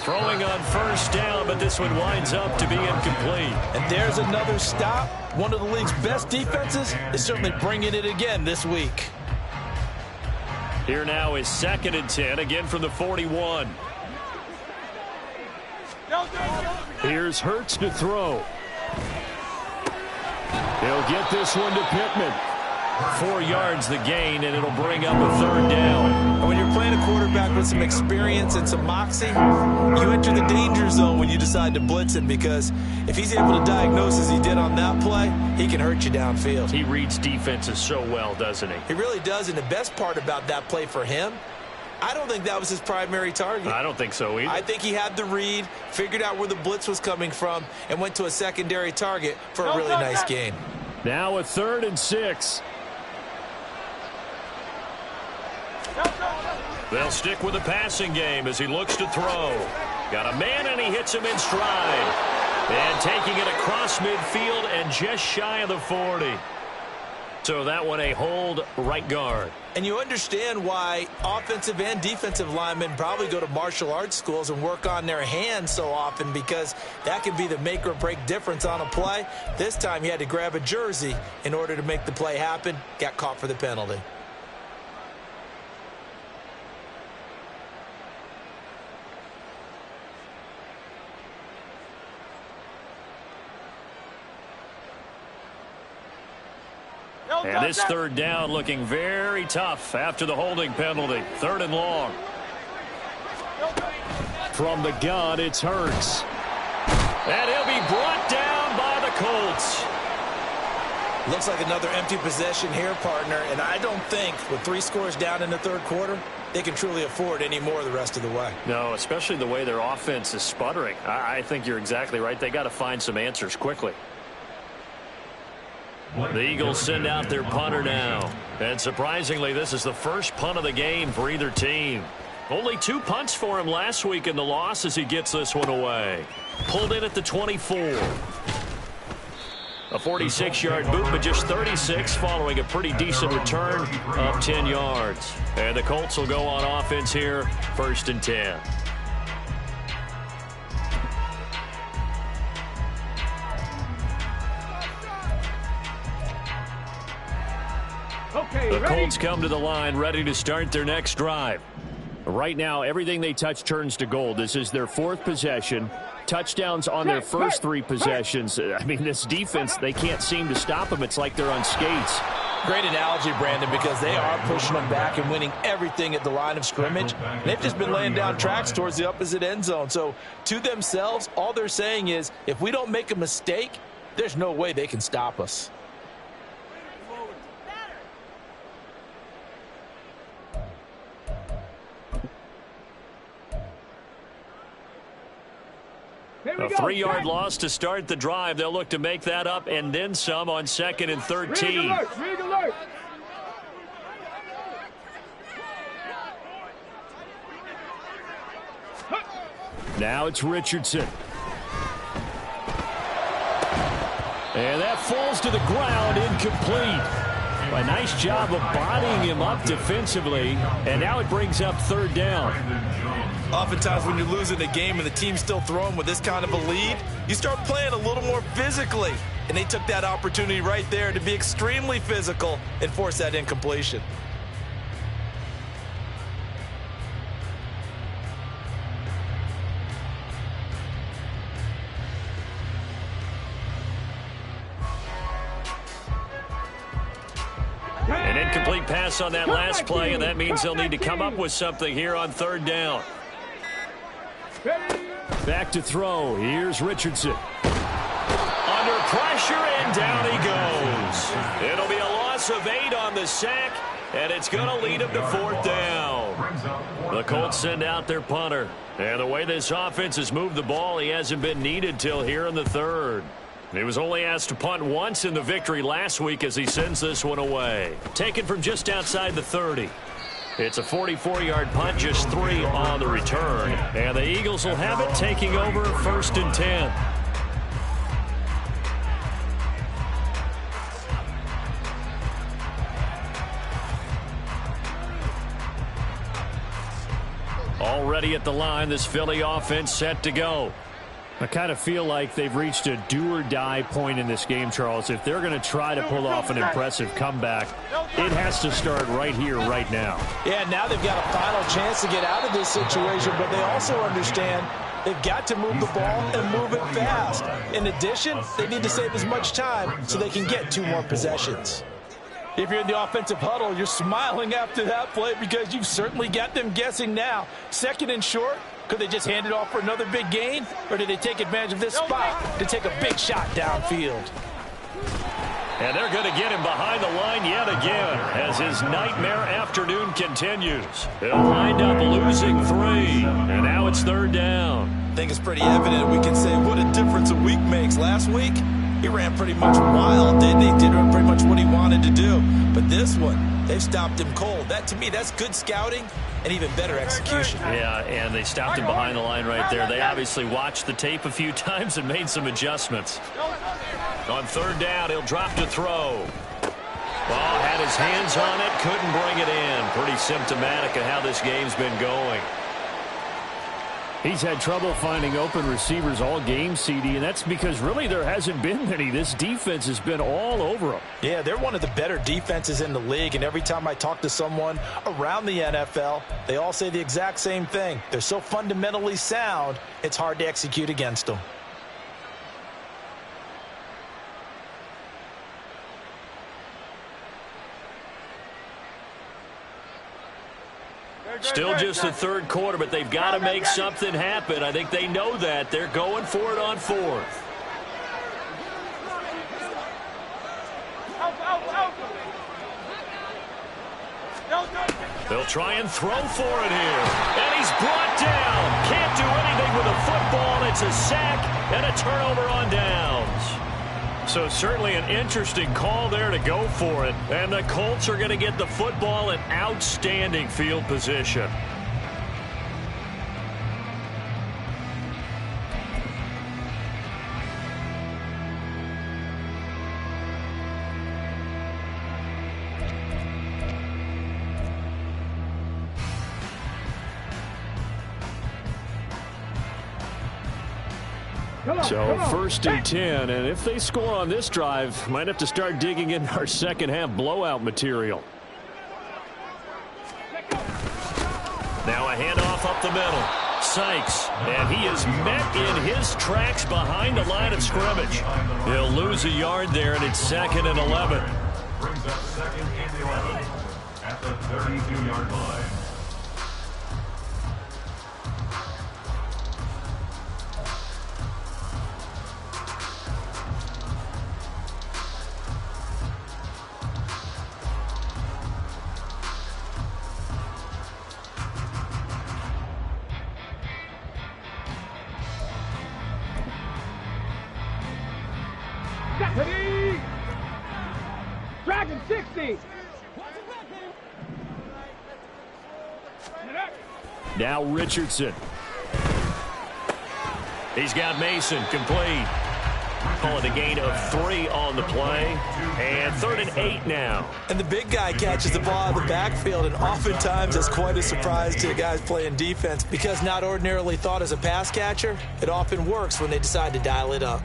Throwing on first down, but this one winds up to be incomplete. And there's another stop. One of the league's best defenses is certainly bringing it again this week. Here now is 2nd and 10, again from the 41. Here's Hurts to throw. He'll get this one to Pittman. 4 yards the gain, and it'll bring up a third down. When you're playing a quarterback with some experience and some moxie, you enter the danger zone when you decide to blitz him, because if he's able to diagnose as he did on that play, he can hurt you downfield. He reads defenses so well, doesn't he? He really does, and the best part about that play for him, I don't think that was his primary target. I don't think so either. I think he had the read, figured out where the blitz was coming from, and went to a secondary target for a really nice gain. Now a 3rd and 6. They'll stick with the passing game as he looks to throw. Got a man, and he hits him in stride. And taking it across midfield and just shy of the 40. So that one a hold right guard. And you understand why offensive and defensive linemen probably go to martial arts schools and work on their hands so often, because that can be the make or break difference on a play. This time he had to grab a jersey in order to make the play happen. Got caught for the penalty. And this third down looking very tough after the holding penalty. 3rd and long. From the gun, it's Hurts. And he'll be brought down by the Colts. Looks like another empty possession here, partner. And I don't think with 3 scores down in the third quarter, they can truly afford any more the rest of the way. No, especially the way their offense is sputtering. I think you're exactly right. They got to find some answers quickly. The Eagles send out their punter now. And surprisingly, this is the first punt of the game for either team. Only 2 punts for him last week in the loss as he gets this one away. Pulled in at the 24. A 46-yard boot, but just 36 following a pretty decent return of 10 yards. And the Colts will go on offense here, 1st and 10. Okay, the ready? Colts come to the line, ready to start their next drive. Right now, everything they touch turns to gold. This is their 4th possession. Touchdowns on their first 3 possessions. I mean, this defense, they can't seem to stop them. It's like they're on skates. Great analogy, Brandon, because they are pushing them back and winning everything at the line of scrimmage. They've just been laying down tracks towards the opposite end zone. So to themselves, all they're saying is, if we don't make a mistake, there's no way they can stop us. A 3-yard loss to start the drive. They'll look to make that up and then some on 2nd and 13. Rig alert, rig alert. Now it's Richardson. And that falls to the ground, incomplete. A nice job of bodying him up defensively, and now it brings up third down. Oftentimes when you're losing a game and the team's still throwing with this kind of a lead, you start playing a little more physically. And they took that opportunity right there to be extremely physical and force that incompletion. An incomplete pass on that last play, and that means they'll need to come up with something here on third down. Back to throw. Here's Richardson. Under pressure, and down he goes. It'll be a loss of 8 on the sack, and it's going to lead him to fourth down. The Colts send out their punter. And the way this offense has moved the ball, he hasn't been needed till here in the third. He was only asked to punt once in the victory last week as he sends this one away. Taken from just outside the 30. It's a 44-yard punt, just 3 on the return. And the Eagles will have it, taking over 1st and 10. Already at the line, this Philly offense set to go. I kind of feel like they've reached a do-or-die point in this game, Charles. If they're going to try to pull off an impressive comeback, it has to start right here, right now. Yeah, now they've got a final chance to get out of this situation, but they also understand they've got to move the ball and move it fast. In addition, they need to save as much time so they can get 2 more possessions. If you're in the offensive huddle, you're smiling after that play because you've certainly got them guessing now. 2nd and short. Could they just hand it off for another big gain? Or did they take advantage of this spot to take a big shot downfield? And they're going to get him behind the line yet again as his nightmare afternoon continues. They'll wind up losing 3. And now it's 3rd down. I think it's pretty evident we can say what a difference a week makes. Last week, he ran pretty much wild, didn't he? Did pretty much what he wanted to do. But this one, they've stopped him cold. That, to me, that's good scouting and even better execution. Yeah, and they stopped him behind the line right there. They obviously watched the tape a few times and made some adjustments. On 3rd down, he'll drop to throw. Ball had his hands on it, couldn't bring it in. Pretty symptomatic of how this game's been going. He's had trouble finding open receivers all game, CD, and that's because really there hasn't been many. This defense has been all over them. Yeah, they're one of the better defenses in the league, and every time I talk to someone around the NFL, they all say the exact same thing. They're so fundamentally sound, it's hard to execute against them. Still just the 3rd quarter, but they've got to make something happen. I think they know that. They're going for it on 4th. They'll try and throw for it here. And he's brought down. Can't do anything with a football. It's a sack and a turnover on downs. So certainly an interesting call there to go for it. And the Colts are going to get the football in outstanding field position. So 1st and 10, and if they score on this drive, might have to start digging in our second half blowout material. Now a handoff up the middle. Sykes, and he is met in his tracks behind the line of scrimmage. He'll lose a yard there, and it's 2nd and 11. Brings up 2nd and 11 at the 32-yard line. Dragon 60. Now Richardson. He's got Mason complete. Call it a gain of 3 on the play. And 3rd and 8 now. And the big guy catches the ball out of the backfield, and oftentimes that's quite a surprise to the guys playing defense because not ordinarily thought as a pass catcher, it often works when they decide to dial it up.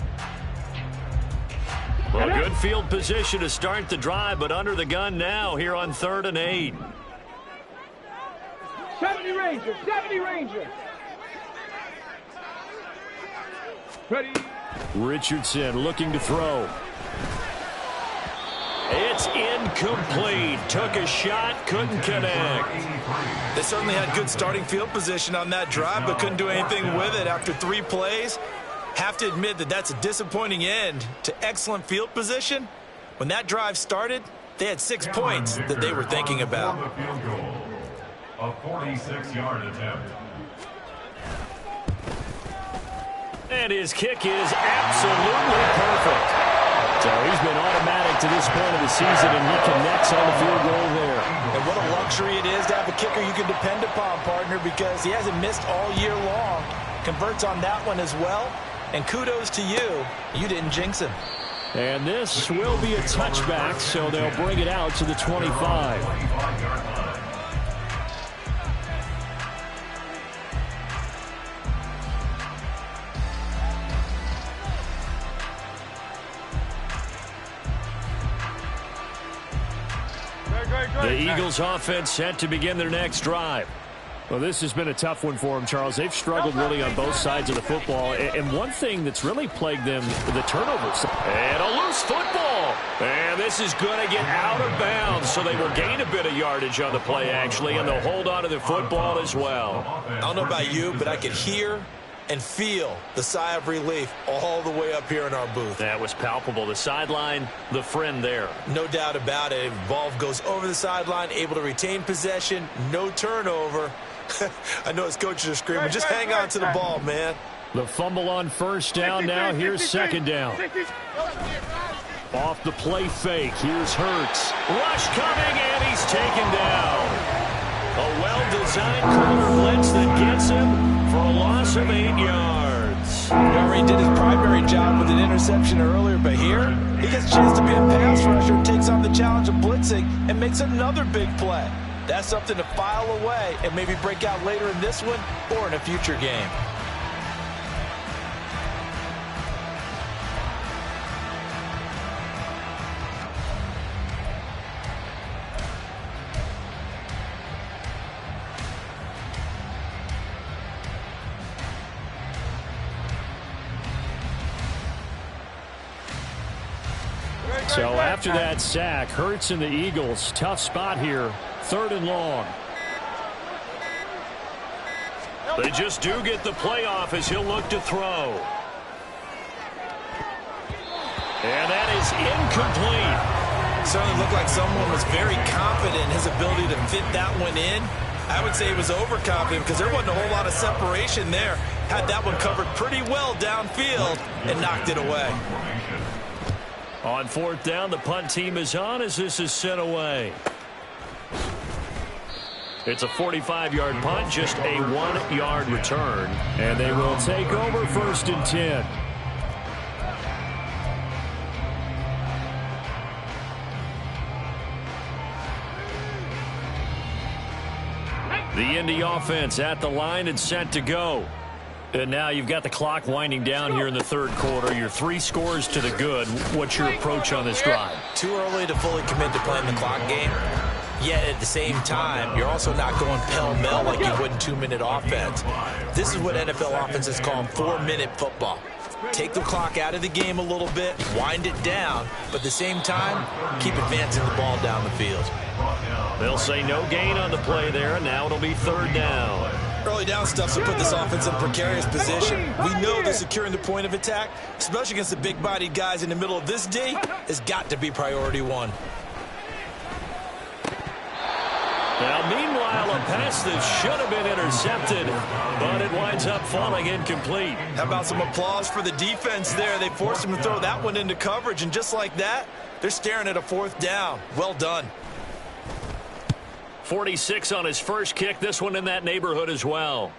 Well, good field position to start the drive, but under the gun now here on 3rd and 8. 70 Rangers, 70 Rangers. Ready. Richardson looking to throw. It's incomplete. Took a shot, couldn't connect. They certainly had good starting field position on that drive, but couldn't do anything with it after 3 plays. Have to admit that that's a disappointing end to excellent field position. When that drive started, they had 6 points that they were thinking about. A 46-yard attempt. And his kick is absolutely perfect. So he's been automatic to this point of the season, and he connects on the field goal there. And what a luxury it is to have a kicker you can depend upon, partner, because he hasn't missed all year long. Converts on that one as well. And kudos to you. You didn't jinx him. And this will be a touchback, so they'll bring it out to the 25. The Eagles offense set to begin their next drive. Well, this has been a tough one for them, Charles. They've struggled really on both sides of the football. And one thing that's really plagued them, the turnovers. And a loose football. And this is going to get out of bounds, so they will gain a bit of yardage on the play, actually, and they'll hold on to the football as well. I don't know about you, but I could hear and feel the sigh of relief all the way up here in our booth. That was palpable. The sideline, the friend there. No doubt about it. Ball goes over the sideline, able to retain possession, no turnover. I know his coaches are screaming, just hang on to the ball, man. The fumble on first down now. Here's second down. Off the play fake. Here's Hurts. Rush coming, and he's taken down. A well-designed corner blitz that gets him for a loss of 8 yards. He already did his primary job with an interception earlier, but here he gets a chance to be a pass rusher, takes on the challenge of blitzing, and makes another big play. That's something to file away and maybe break out later in this one or in a future game. So after that sack, Hurts and the Eagles, tough spot here, 3rd and long. They just do get the play off as he'll look to throw. And that is incomplete. Certainly looked like someone was very confident in his ability to fit that one in. I would say he was overconfident because there wasn't a whole lot of separation there. Had that one covered pretty well downfield and knocked it away. On 4th down, the punt team is on as this is sent away. It's a 45-yard punt, just a 1-yard return. And they will take over 1st and 10. The Indy offense at the line and set to go. And now you've got the clock winding down here in the 3rd quarter. Your 3 scores to the good. What's your approach on this drive? Too early to fully commit to playing the clock game. Yet at the same time, you're also not going pell-mell like you would in 2-minute offense. This is what NFL offenses call 4-minute football. Take the clock out of the game a little bit, wind it down, but at the same time, keep advancing the ball down the field. They'll say no gain on the play there, and now it'll be 3rd down. Early down stuff to put this offense in a precarious position. We know that securing the point of attack, especially against the big-bodied guys in the middle of this D, has got to be priority 1. Now, meanwhile, a pass that should have been intercepted, but it winds up falling incomplete. How about some applause for the defense there? They forced him to throw that one into coverage, and just like that, they're staring at a 4th down. Well done. 46 on his first kick. This one in that neighborhood as well.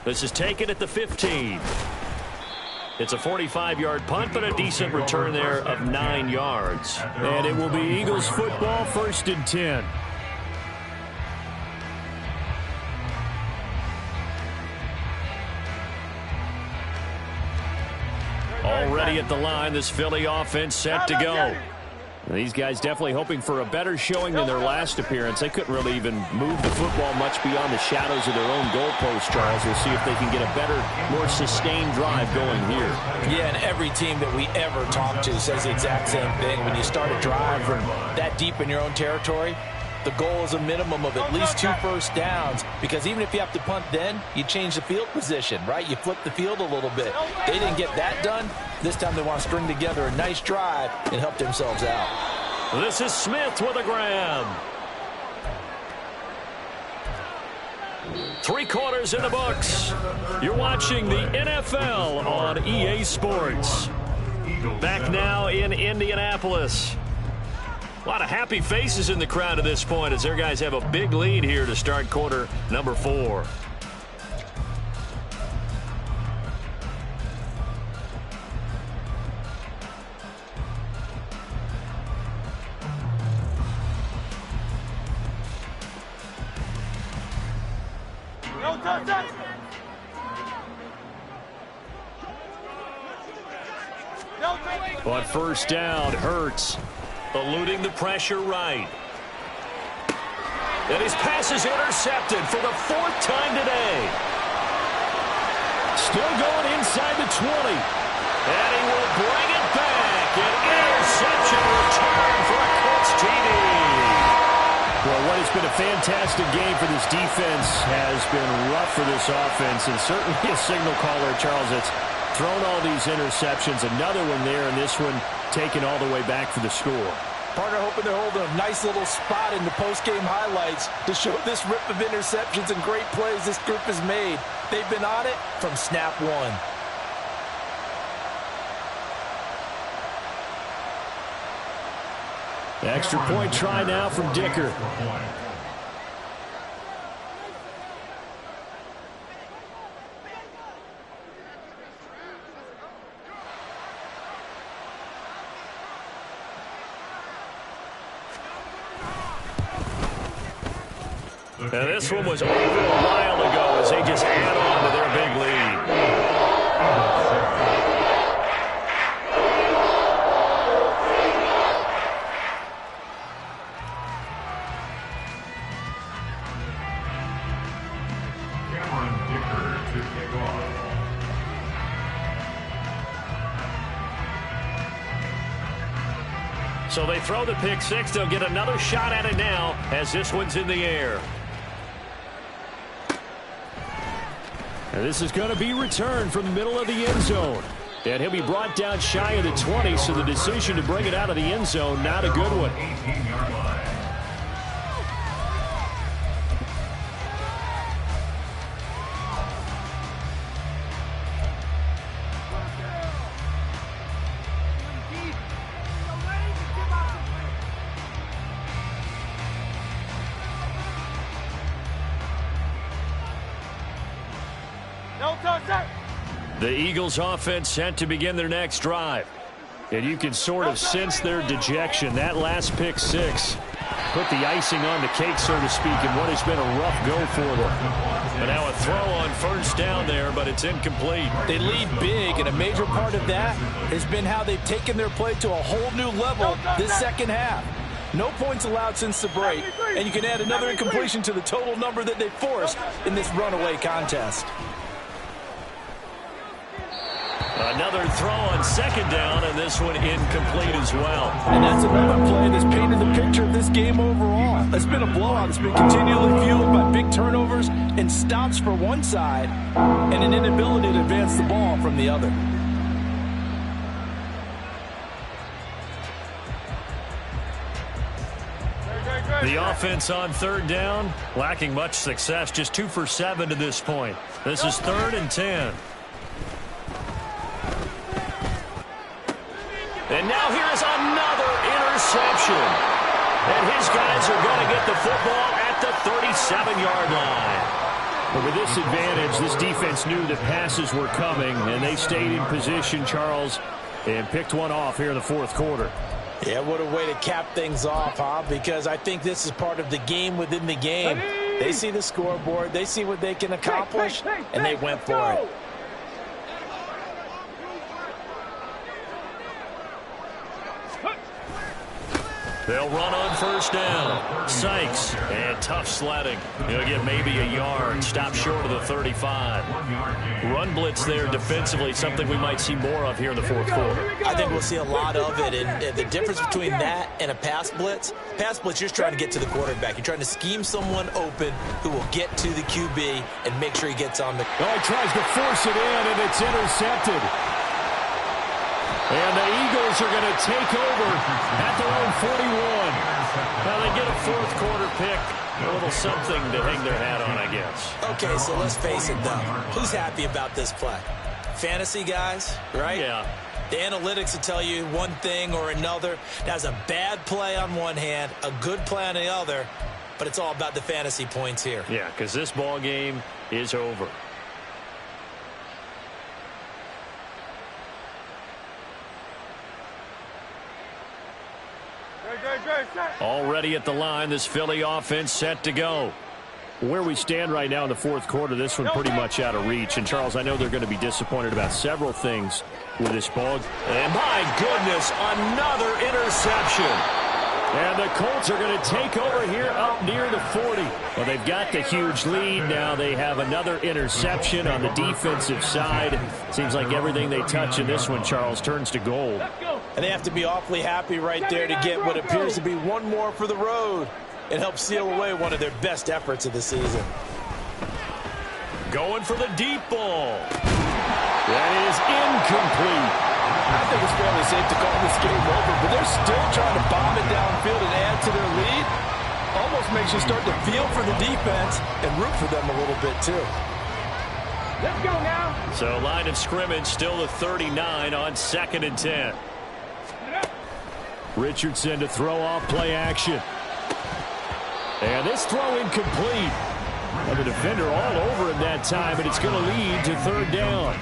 This is taken at the 15. It's a 45-yard punt, but a decent return there of 9 yards. And it will be Eagles football, 1st and 10. Already at the line, this Philly offense set to go. These guys definitely hoping for a better showing than their last appearance. They couldn't really even move the football much beyond the shadows of their own goalpost, Charles. We'll see if they can get a better, more sustained drive going here. Yeah, and every team that we ever talk to says the exact same thing. When you start a drive from that deep in your own territory, the goal is a minimum of at least 2 first downs, because even if you have to punt then, you change the field position, right? You flip the field a little bit. They didn't get that done. This time they want to string together a nice drive and help themselves out. This is Smith with a grab. 3 quarters in the books. You're watching the NFL on EA Sports. Back now in Indianapolis. A lot of happy faces in the crowd at this point as their guys have a big lead here to start quarter number 4. But first down, Hurts. Eluding the pressure right. And his pass is intercepted for the 4th time today. Still going inside the 20. And he will bring it back. An interception return for a Colts TD. Well, what has been a fantastic game for this defense has been rough for this offense, and certainly a signal caller, Charles, that's thrown all these interceptions. Another one there, and this one taken all the way back for the score. Partner hoping they're holding a nice little spot in the post-game highlights to show this rip of interceptions and great plays this group has made. They've been on it from snap 1. The extra point try now from Dicker. And this one was over a while ago as they just add on to their big lead. So they throw the pick 6. They'll get another shot at it now as this one's in the air. And this is going to be returned from the middle of the end zone. And he'll be brought down shy of the 20, so the decision to bring it out of the end zone, not a good one. The Eagles offense set to begin their next drive. And you can sort of sense their dejection. That last pick 6 put the icing on the cake, so to speak, in what has been a rough go for them. And now a throw on first down there, but it's incomplete. They lead big, and a major part of that has been how they've taken their play to a whole new level this second half. No points allowed since the break, and you can add another incompletion to the total number that they forced in this runaway contest. Another throw on second down, and this one incomplete as well. And that's another play that's painted the picture of this game overall. It's been a blowout. It's been continually fueled by big turnovers and stops for one side and an inability to advance the ball from the other. The offense on third down, lacking much success, just 2 for 7 to this point. This is 3rd and 10. And now here is another interception. And his guys are going to get the football at the 37-yard line. But with this advantage, this defense knew that passes were coming, and they stayed in position, Charles, and picked one off here in the fourth quarter. Yeah, what a way to cap things off, huh? Because I think this is part of the game within the game. They see the scoreboard, they see what they can accomplish, and they went for it. They'll run on first down. Sykes, and tough sledding. He'll get maybe a yard, stop short of the 35. Run blitz there defensively, something we might see more of here in the fourth quarter. I think we'll see a lot of it, and the difference between that and a pass blitz, you're just trying to get to the quarterback. You're trying to scheme someone open who will get to the QB and make sure he gets on the... Oh, he tries to force it in, and it's intercepted. And the Eagles are going to take over at their own 41. Now they get a fourth quarter pick. A little something to hang their hat on, I guess. Okay, so let's face it, though. Who's happy about this play? Fantasy guys, right? Yeah. The analytics will tell you one thing or another. That's a bad play on one hand, a good play on the other, but it's all about the fantasy points here. Yeah, because this ball game is over. Already at the line, this Philly offense set to go. Where we stand right now in the fourth quarter, this one pretty much out of reach. And, Charles, I know they're going to be disappointed about several things with this ball. And, my goodness, another interception. And the Colts are going to take over here up near the 40. Well, they've got the huge lead. Now they have another interception on the defensive side. Seems like everything they touch in this one, Charles, turns to gold. And they have to be awfully happy right there to get what appears to be one more for the road. It helps seal away one of their best efforts of the season. Going for the deep ball. That is incomplete. I think it's fairly safe to call this game over, but they're still trying to bomb it downfield and add to their lead. Almost makes you start to feel for the defense and root for them a little bit, too. Let's go now. So line of scrimmage still the 39 on 2nd and 10. Richardson to throw off play action. And this throw incomplete. And the defender all over him that time, but it's going to lead to 3rd down.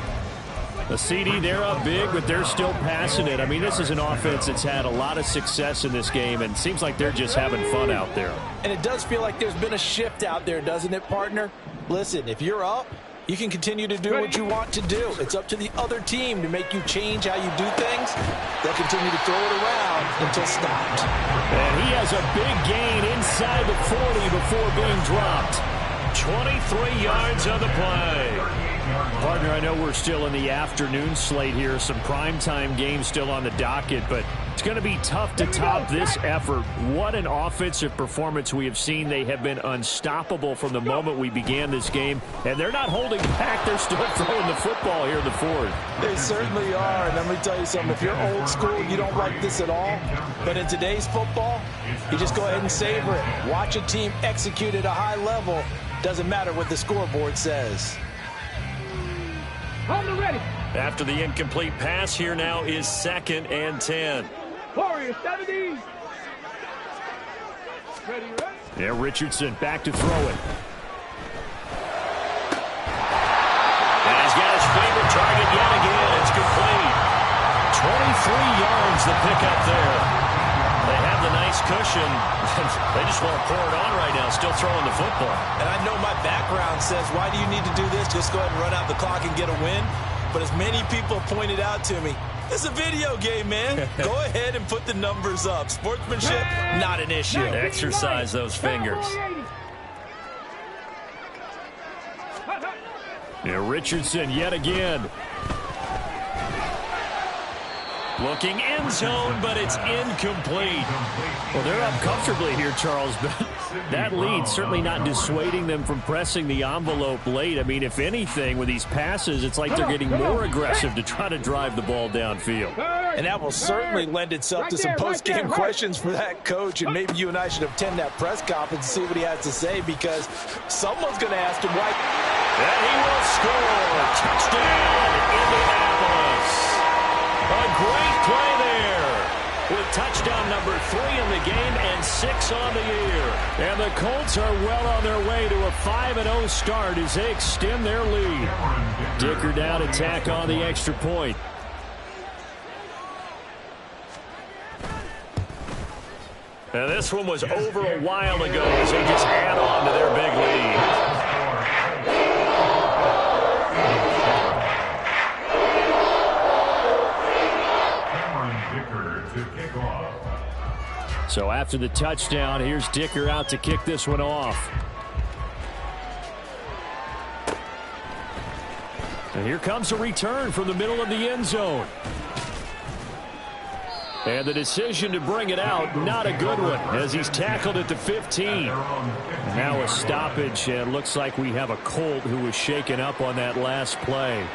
The CD, they're up big, but they're still passing it. I mean, this is an offense that's had a lot of success in this game, and it seems like they're just having fun out there. And it does feel like there's been a shift out there, doesn't it, partner? Listen, if you're up, you can continue to do what you want to do. It's up to the other team to make you change how you do things. They'll continue to throw it around until stopped. And he has a big gain inside the 40 before being dropped. 23 yards on the play. Partner, I know we're still in the afternoon slate here. Some primetime games still on the docket, but it's going to be tough to top this effort. What an offensive performance we have seen. They have been unstoppable from the moment we began this game, and they're not holding back. They're still throwing the football here in the fourth. They certainly are, and let me tell you something. If you're old school, you don't like this at all. But in today's football, you just go ahead and savor it. Watch a team execute at a high level. Doesn't matter what the scoreboard says. Hold it ready. After the incomplete pass, here now is 2nd and 10. Warriors, 70. Ready, ready? Yeah, Richardson back to throw it. And he's got his favorite target yet again. It's complete. 23 yards the pickup there. They have the nice cushion. They just want to pour it on right now, still throwing the football. And I know my background says, why do you need to do this? Just go ahead and run out the clock and get a win. But as many people pointed out to me, it's a video game, man. Go ahead and put the numbers up. Sportsmanship, not an issue. Exercise those fingers. Yeah, Richardson yet again. Looking end zone, but it's incomplete. Well, they're up comfortably here, Charles, but that lead certainly not dissuading them from pressing the envelope late. I mean, if anything, with these passes, it's like they're getting more aggressive to try to drive the ball downfield. And that will certainly lend itself to some post-game questions for that coach, and maybe you and I should attend that press conference and see what he has to say, because someone's going to ask him why. And he will score. Touchdown, Indianapolis. A great play there. with touchdown number 3 in the game and 6 on the year. And the Colts are well on their way to a 5-0 start as they extend their lead. Dicker down to tack on the extra point. And this one was over a while ago as they just add on to their big lead. So after the touchdown, here's Dicker out to kick this one off. And here comes a return from the middle of the end zone. And the decision to bring it out, not a good one, as he's tackled at the 15. Now a stoppage, and it looks like we have a Colt who was shaken up on that last play.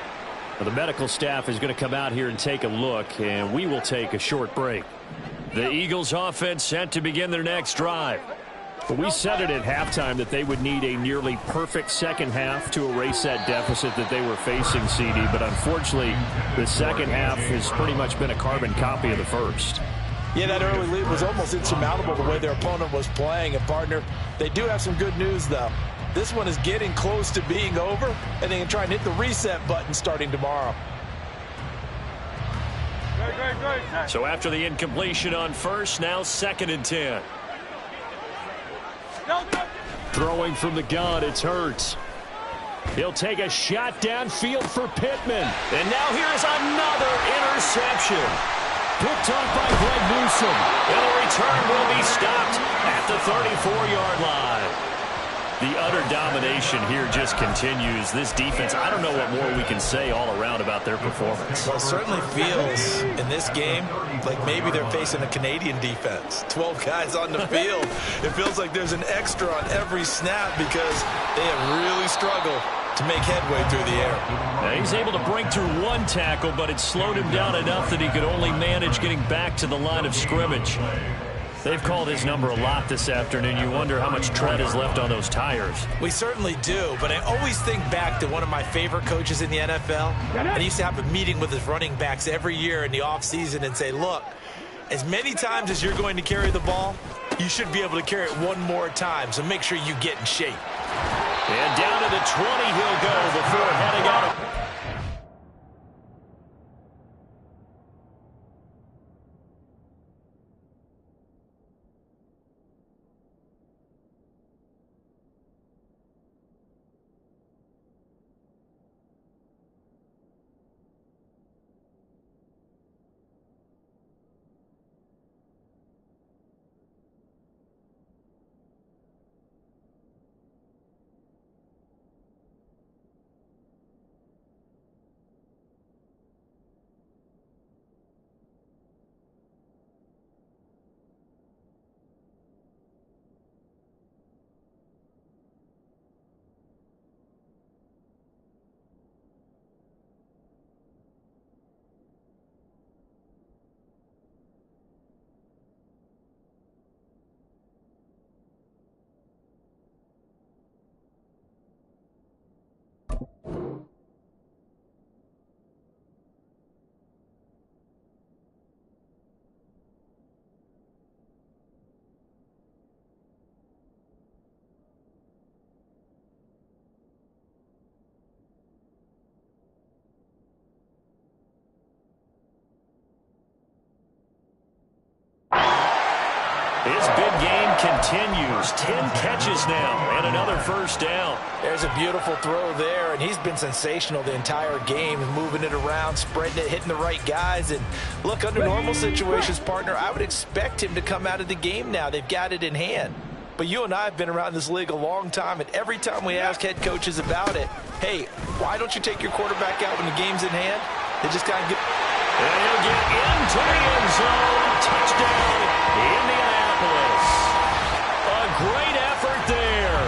Well, the medical staff is going to come out here and take a look, and we will take a short break. The Eagles offense set to begin their next drive. But we said it at halftime that they would need a nearly perfect second half to erase that deficit that they were facing, CD. But unfortunately, the second half has pretty much been a carbon copy of the first. Yeah, that early lead was almost insurmountable the way their opponent was playing. And, partner, they do have some good news, though. This one is getting close to being over, and they can try and hit the reset button starting tomorrow. So after the incompletion on first, now 2nd and 10. Throwing from the gun, it's Hurts. He'll take a shot downfield for Pittman. And now here's another interception. Picked off by Greg Newsome. And the return will be stopped at the 34-yard line. The utter domination here just continues. This defense, I don't know what more we can say all around about their performance. Well, it certainly feels in this game like maybe they're facing a Canadian defense. 12 guys on the field. It feels like there's an extra on every snap because they have really struggled to make headway through the air. Now he's able to break through one tackle, but it slowed him down enough that he could only manage getting back to the line of scrimmage. They've called his number a lot this afternoon. You wonder how much tread is left on those tires. We certainly do, but I always think back to one of my favorite coaches in the NFL. And he used to have a meeting with his running backs every year in the offseason and say, look, as many times as you're going to carry the ball, you should be able to carry it one more time, so make sure you get in shape. And down to the 20 he'll go before heading out. His big game continues. 10 catches now and another first down. There's a beautiful throw there, and he's been sensational the entire game, moving it around, spreading it, hitting the right guys. And look, under normal situations, partner, I would expect him to come out of the game now. They've got it in hand. But you and I have been around this league a long time, and every time we ask head coaches about it, hey, why don't you take your quarterback out when the game's in hand? They just kind of get... And he'll get into the end zone. Touchdown, Indianapolis. A great effort there.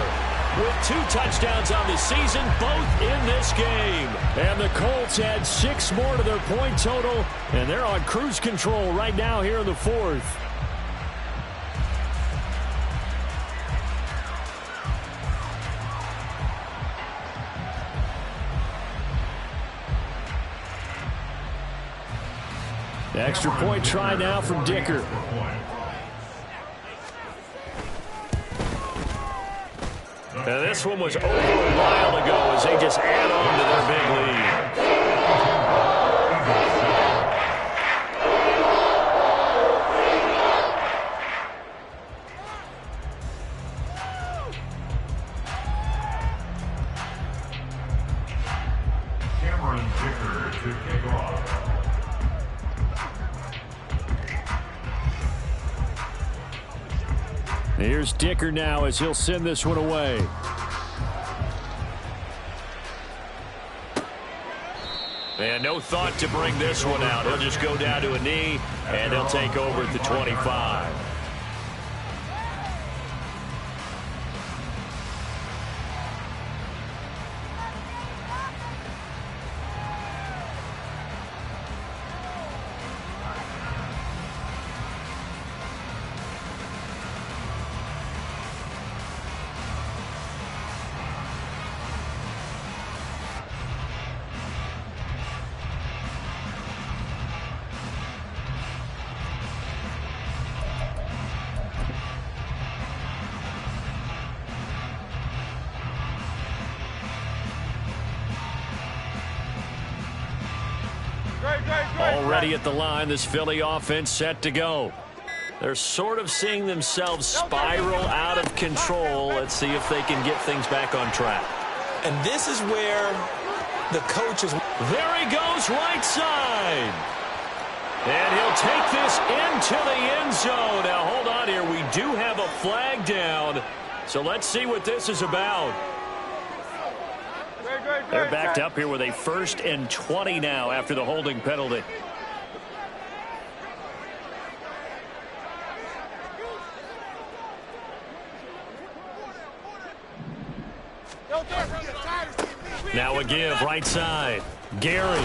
With 2 touchdowns on the season, both in this game. And the Colts add 6 more to their point total, and they're on cruise control right now here in the 4th. Extra point try now from Dicker. Now this one was over a while ago as they just add on to their big lead. To kick off. Here's Dicker now as he'll send this one away. And no thought to bring this one out. He'll just go down to a knee, and he'll take over at the 25. Already at the line, this Philly offense set to go. They're sort of seeing themselves spiral out of control. Let's see if they can get things back on track. And this is where the coach is. There he goes, right side. And he'll take this into the end zone. Now, hold on here. We do have a flag down. So let's see what this is about. They're backed up here with a 1st and 20 now after the holding penalty. Now a give, right side. Gary.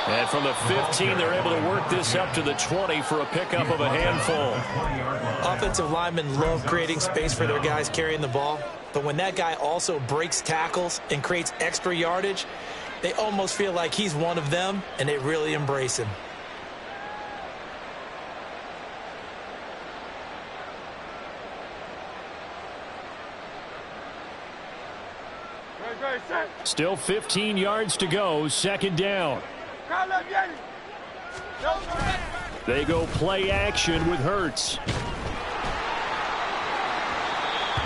And from the 15, they're able to work this up to the 20 for a pickup of a handful. Offensive linemen love creating space for their guys carrying the ball. But when that guy also breaks tackles and creates extra yardage, they almost feel like he's one of them, and they really embrace him. Still 15 yards to go, 2nd down. They go play action with Hurts.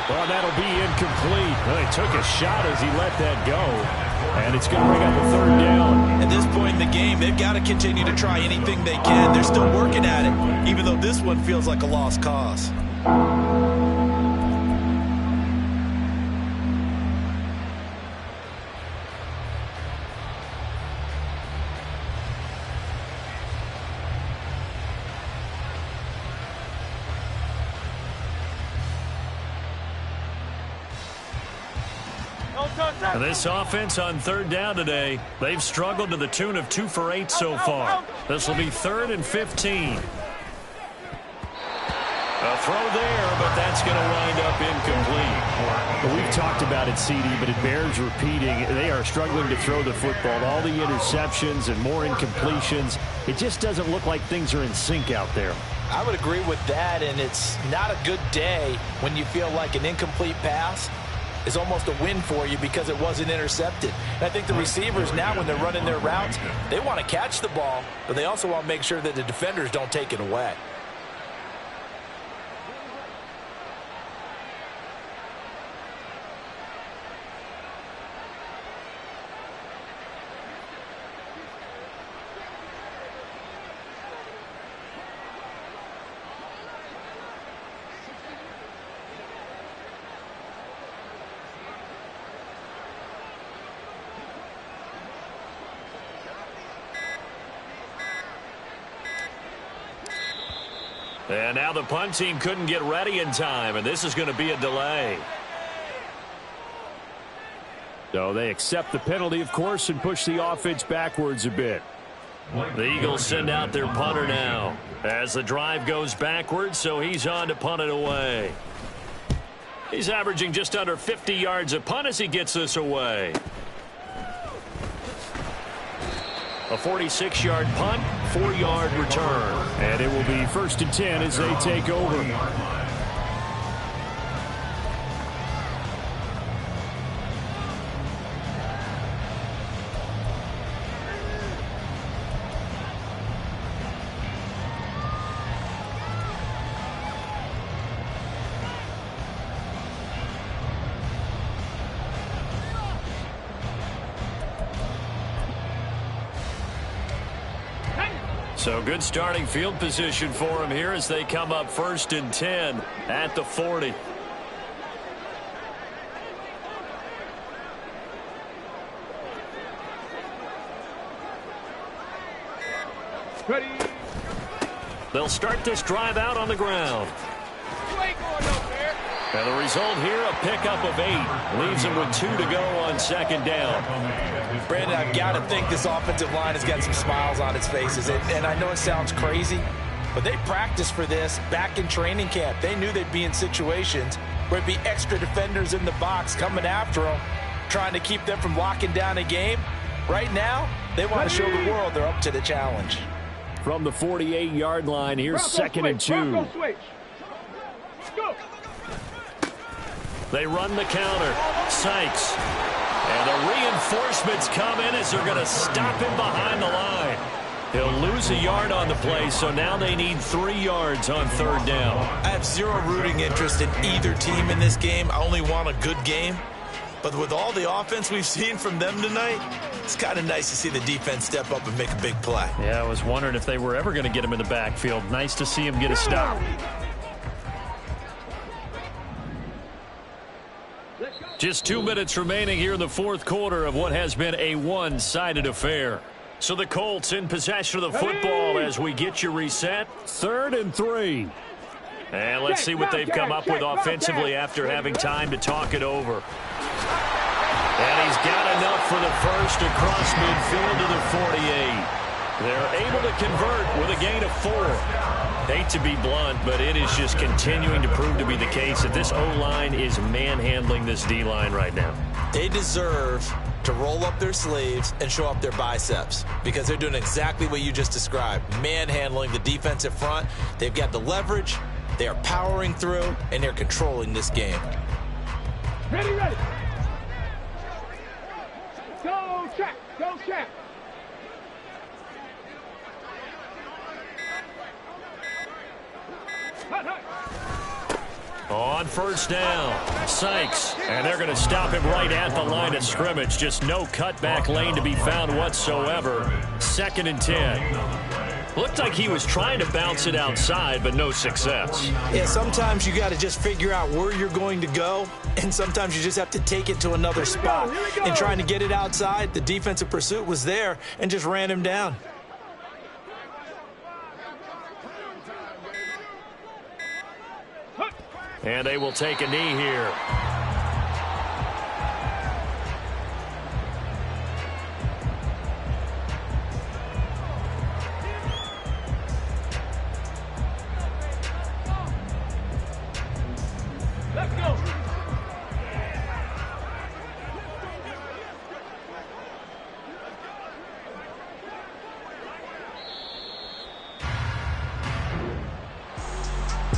Well, that'll be incomplete. Well, he took a shot as he let that go. And it's going to bring up a 3rd down. At this point in the game, they've got to continue to try anything they can. They're still working at it, even though this one feels like a lost cause. This offense on 3rd down today, they've struggled to the tune of 2 for 8 so far. This will be 3rd and 15. A throw there, but that's going to wind up incomplete. Well, we've talked about it, CD, but it bears repeating. They are struggling to throw the football. All the interceptions and more incompletions. It just doesn't look like things are in sync out there. I would agree with that, and it's not a good day when you feel like an incomplete pass is almost a win for you because it wasn't intercepted. And I think the receivers now, when they're running their routes, they want to catch the ball, but they also want to make sure that the defenders don't take it away. And now the punt team couldn't get ready in time, and this is going to be a delay. So they accept the penalty, of course, and push the offense backwards a bit. The Eagles send out their punter now as the drive goes backwards, so he's on to punt it away. He's averaging just under 50 yards a punt as he gets this away. A 46-yard punt, 4-yard return. And it will be 1st and 10 as they take over. So good starting field position for him here as they come up 1st and 10 at the 40. Ready. They'll start this drive out on the ground. And the result here, a pickup of 8. Leaves them with 2 to go on 2nd down. Brandon, I've got to think this offensive line has got some smiles on its faces. And I know it sounds crazy, but they practiced for this back in training camp. They knew they'd be in situations where it'd be extra defenders in the box coming after them, trying to keep them from locking down a game. Right now, they want to show the world they're up to the challenge. From the 48-yard line, here's 2nd and 2. Go. They run the counter. Sykes. And the reinforcements come in as they're going to stop him behind the line. He'll lose a yard on the play, so now they need 3 yards on 3rd down. I have zero rooting interest in either team in this game. I only want a good game. But with all the offense we've seen from them tonight, it's kind of nice to see the defense step up and make a big play. Yeah, I was wondering if they were ever going to get him in the backfield. Nice to see him get a stop. Just 2 minutes remaining here in the 4th quarter of what has been a one-sided affair. So the Colts in possession of the football as we get you reset. 3rd and 3. And let's see what they've come up with offensively after having time to talk it over. And he's got enough for the first across midfield to the 48. They're able to convert with a gain of 4. Hate to be blunt, but it is just continuing to prove to be the case that this O-line is manhandling this D-line right now. They deserve to roll up their sleeves and show up their biceps because they're doing exactly what you just described, manhandling the defensive front. They've got the leverage, they are powering through, and they're controlling this game. Ready, ready. Go check, go check. On 1st down, Sykes, and they're going to stop him right at the line of scrimmage. Just no cutback lane to be found whatsoever. 2nd and 10. Looked like he was trying to bounce it outside, but no success. Yeah, sometimes you got to just figure out where you're going to go, and sometimes you just have to take it to another spot. And trying to get it outside, the defensive pursuit was there and just ran him down. And they will take a knee here. Let's go.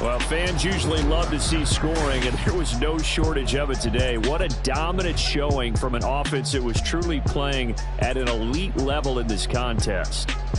Well, fans usually love to see scoring, and there was no shortage of it today. What a dominant showing from an offense that was truly playing at an elite level in this contest.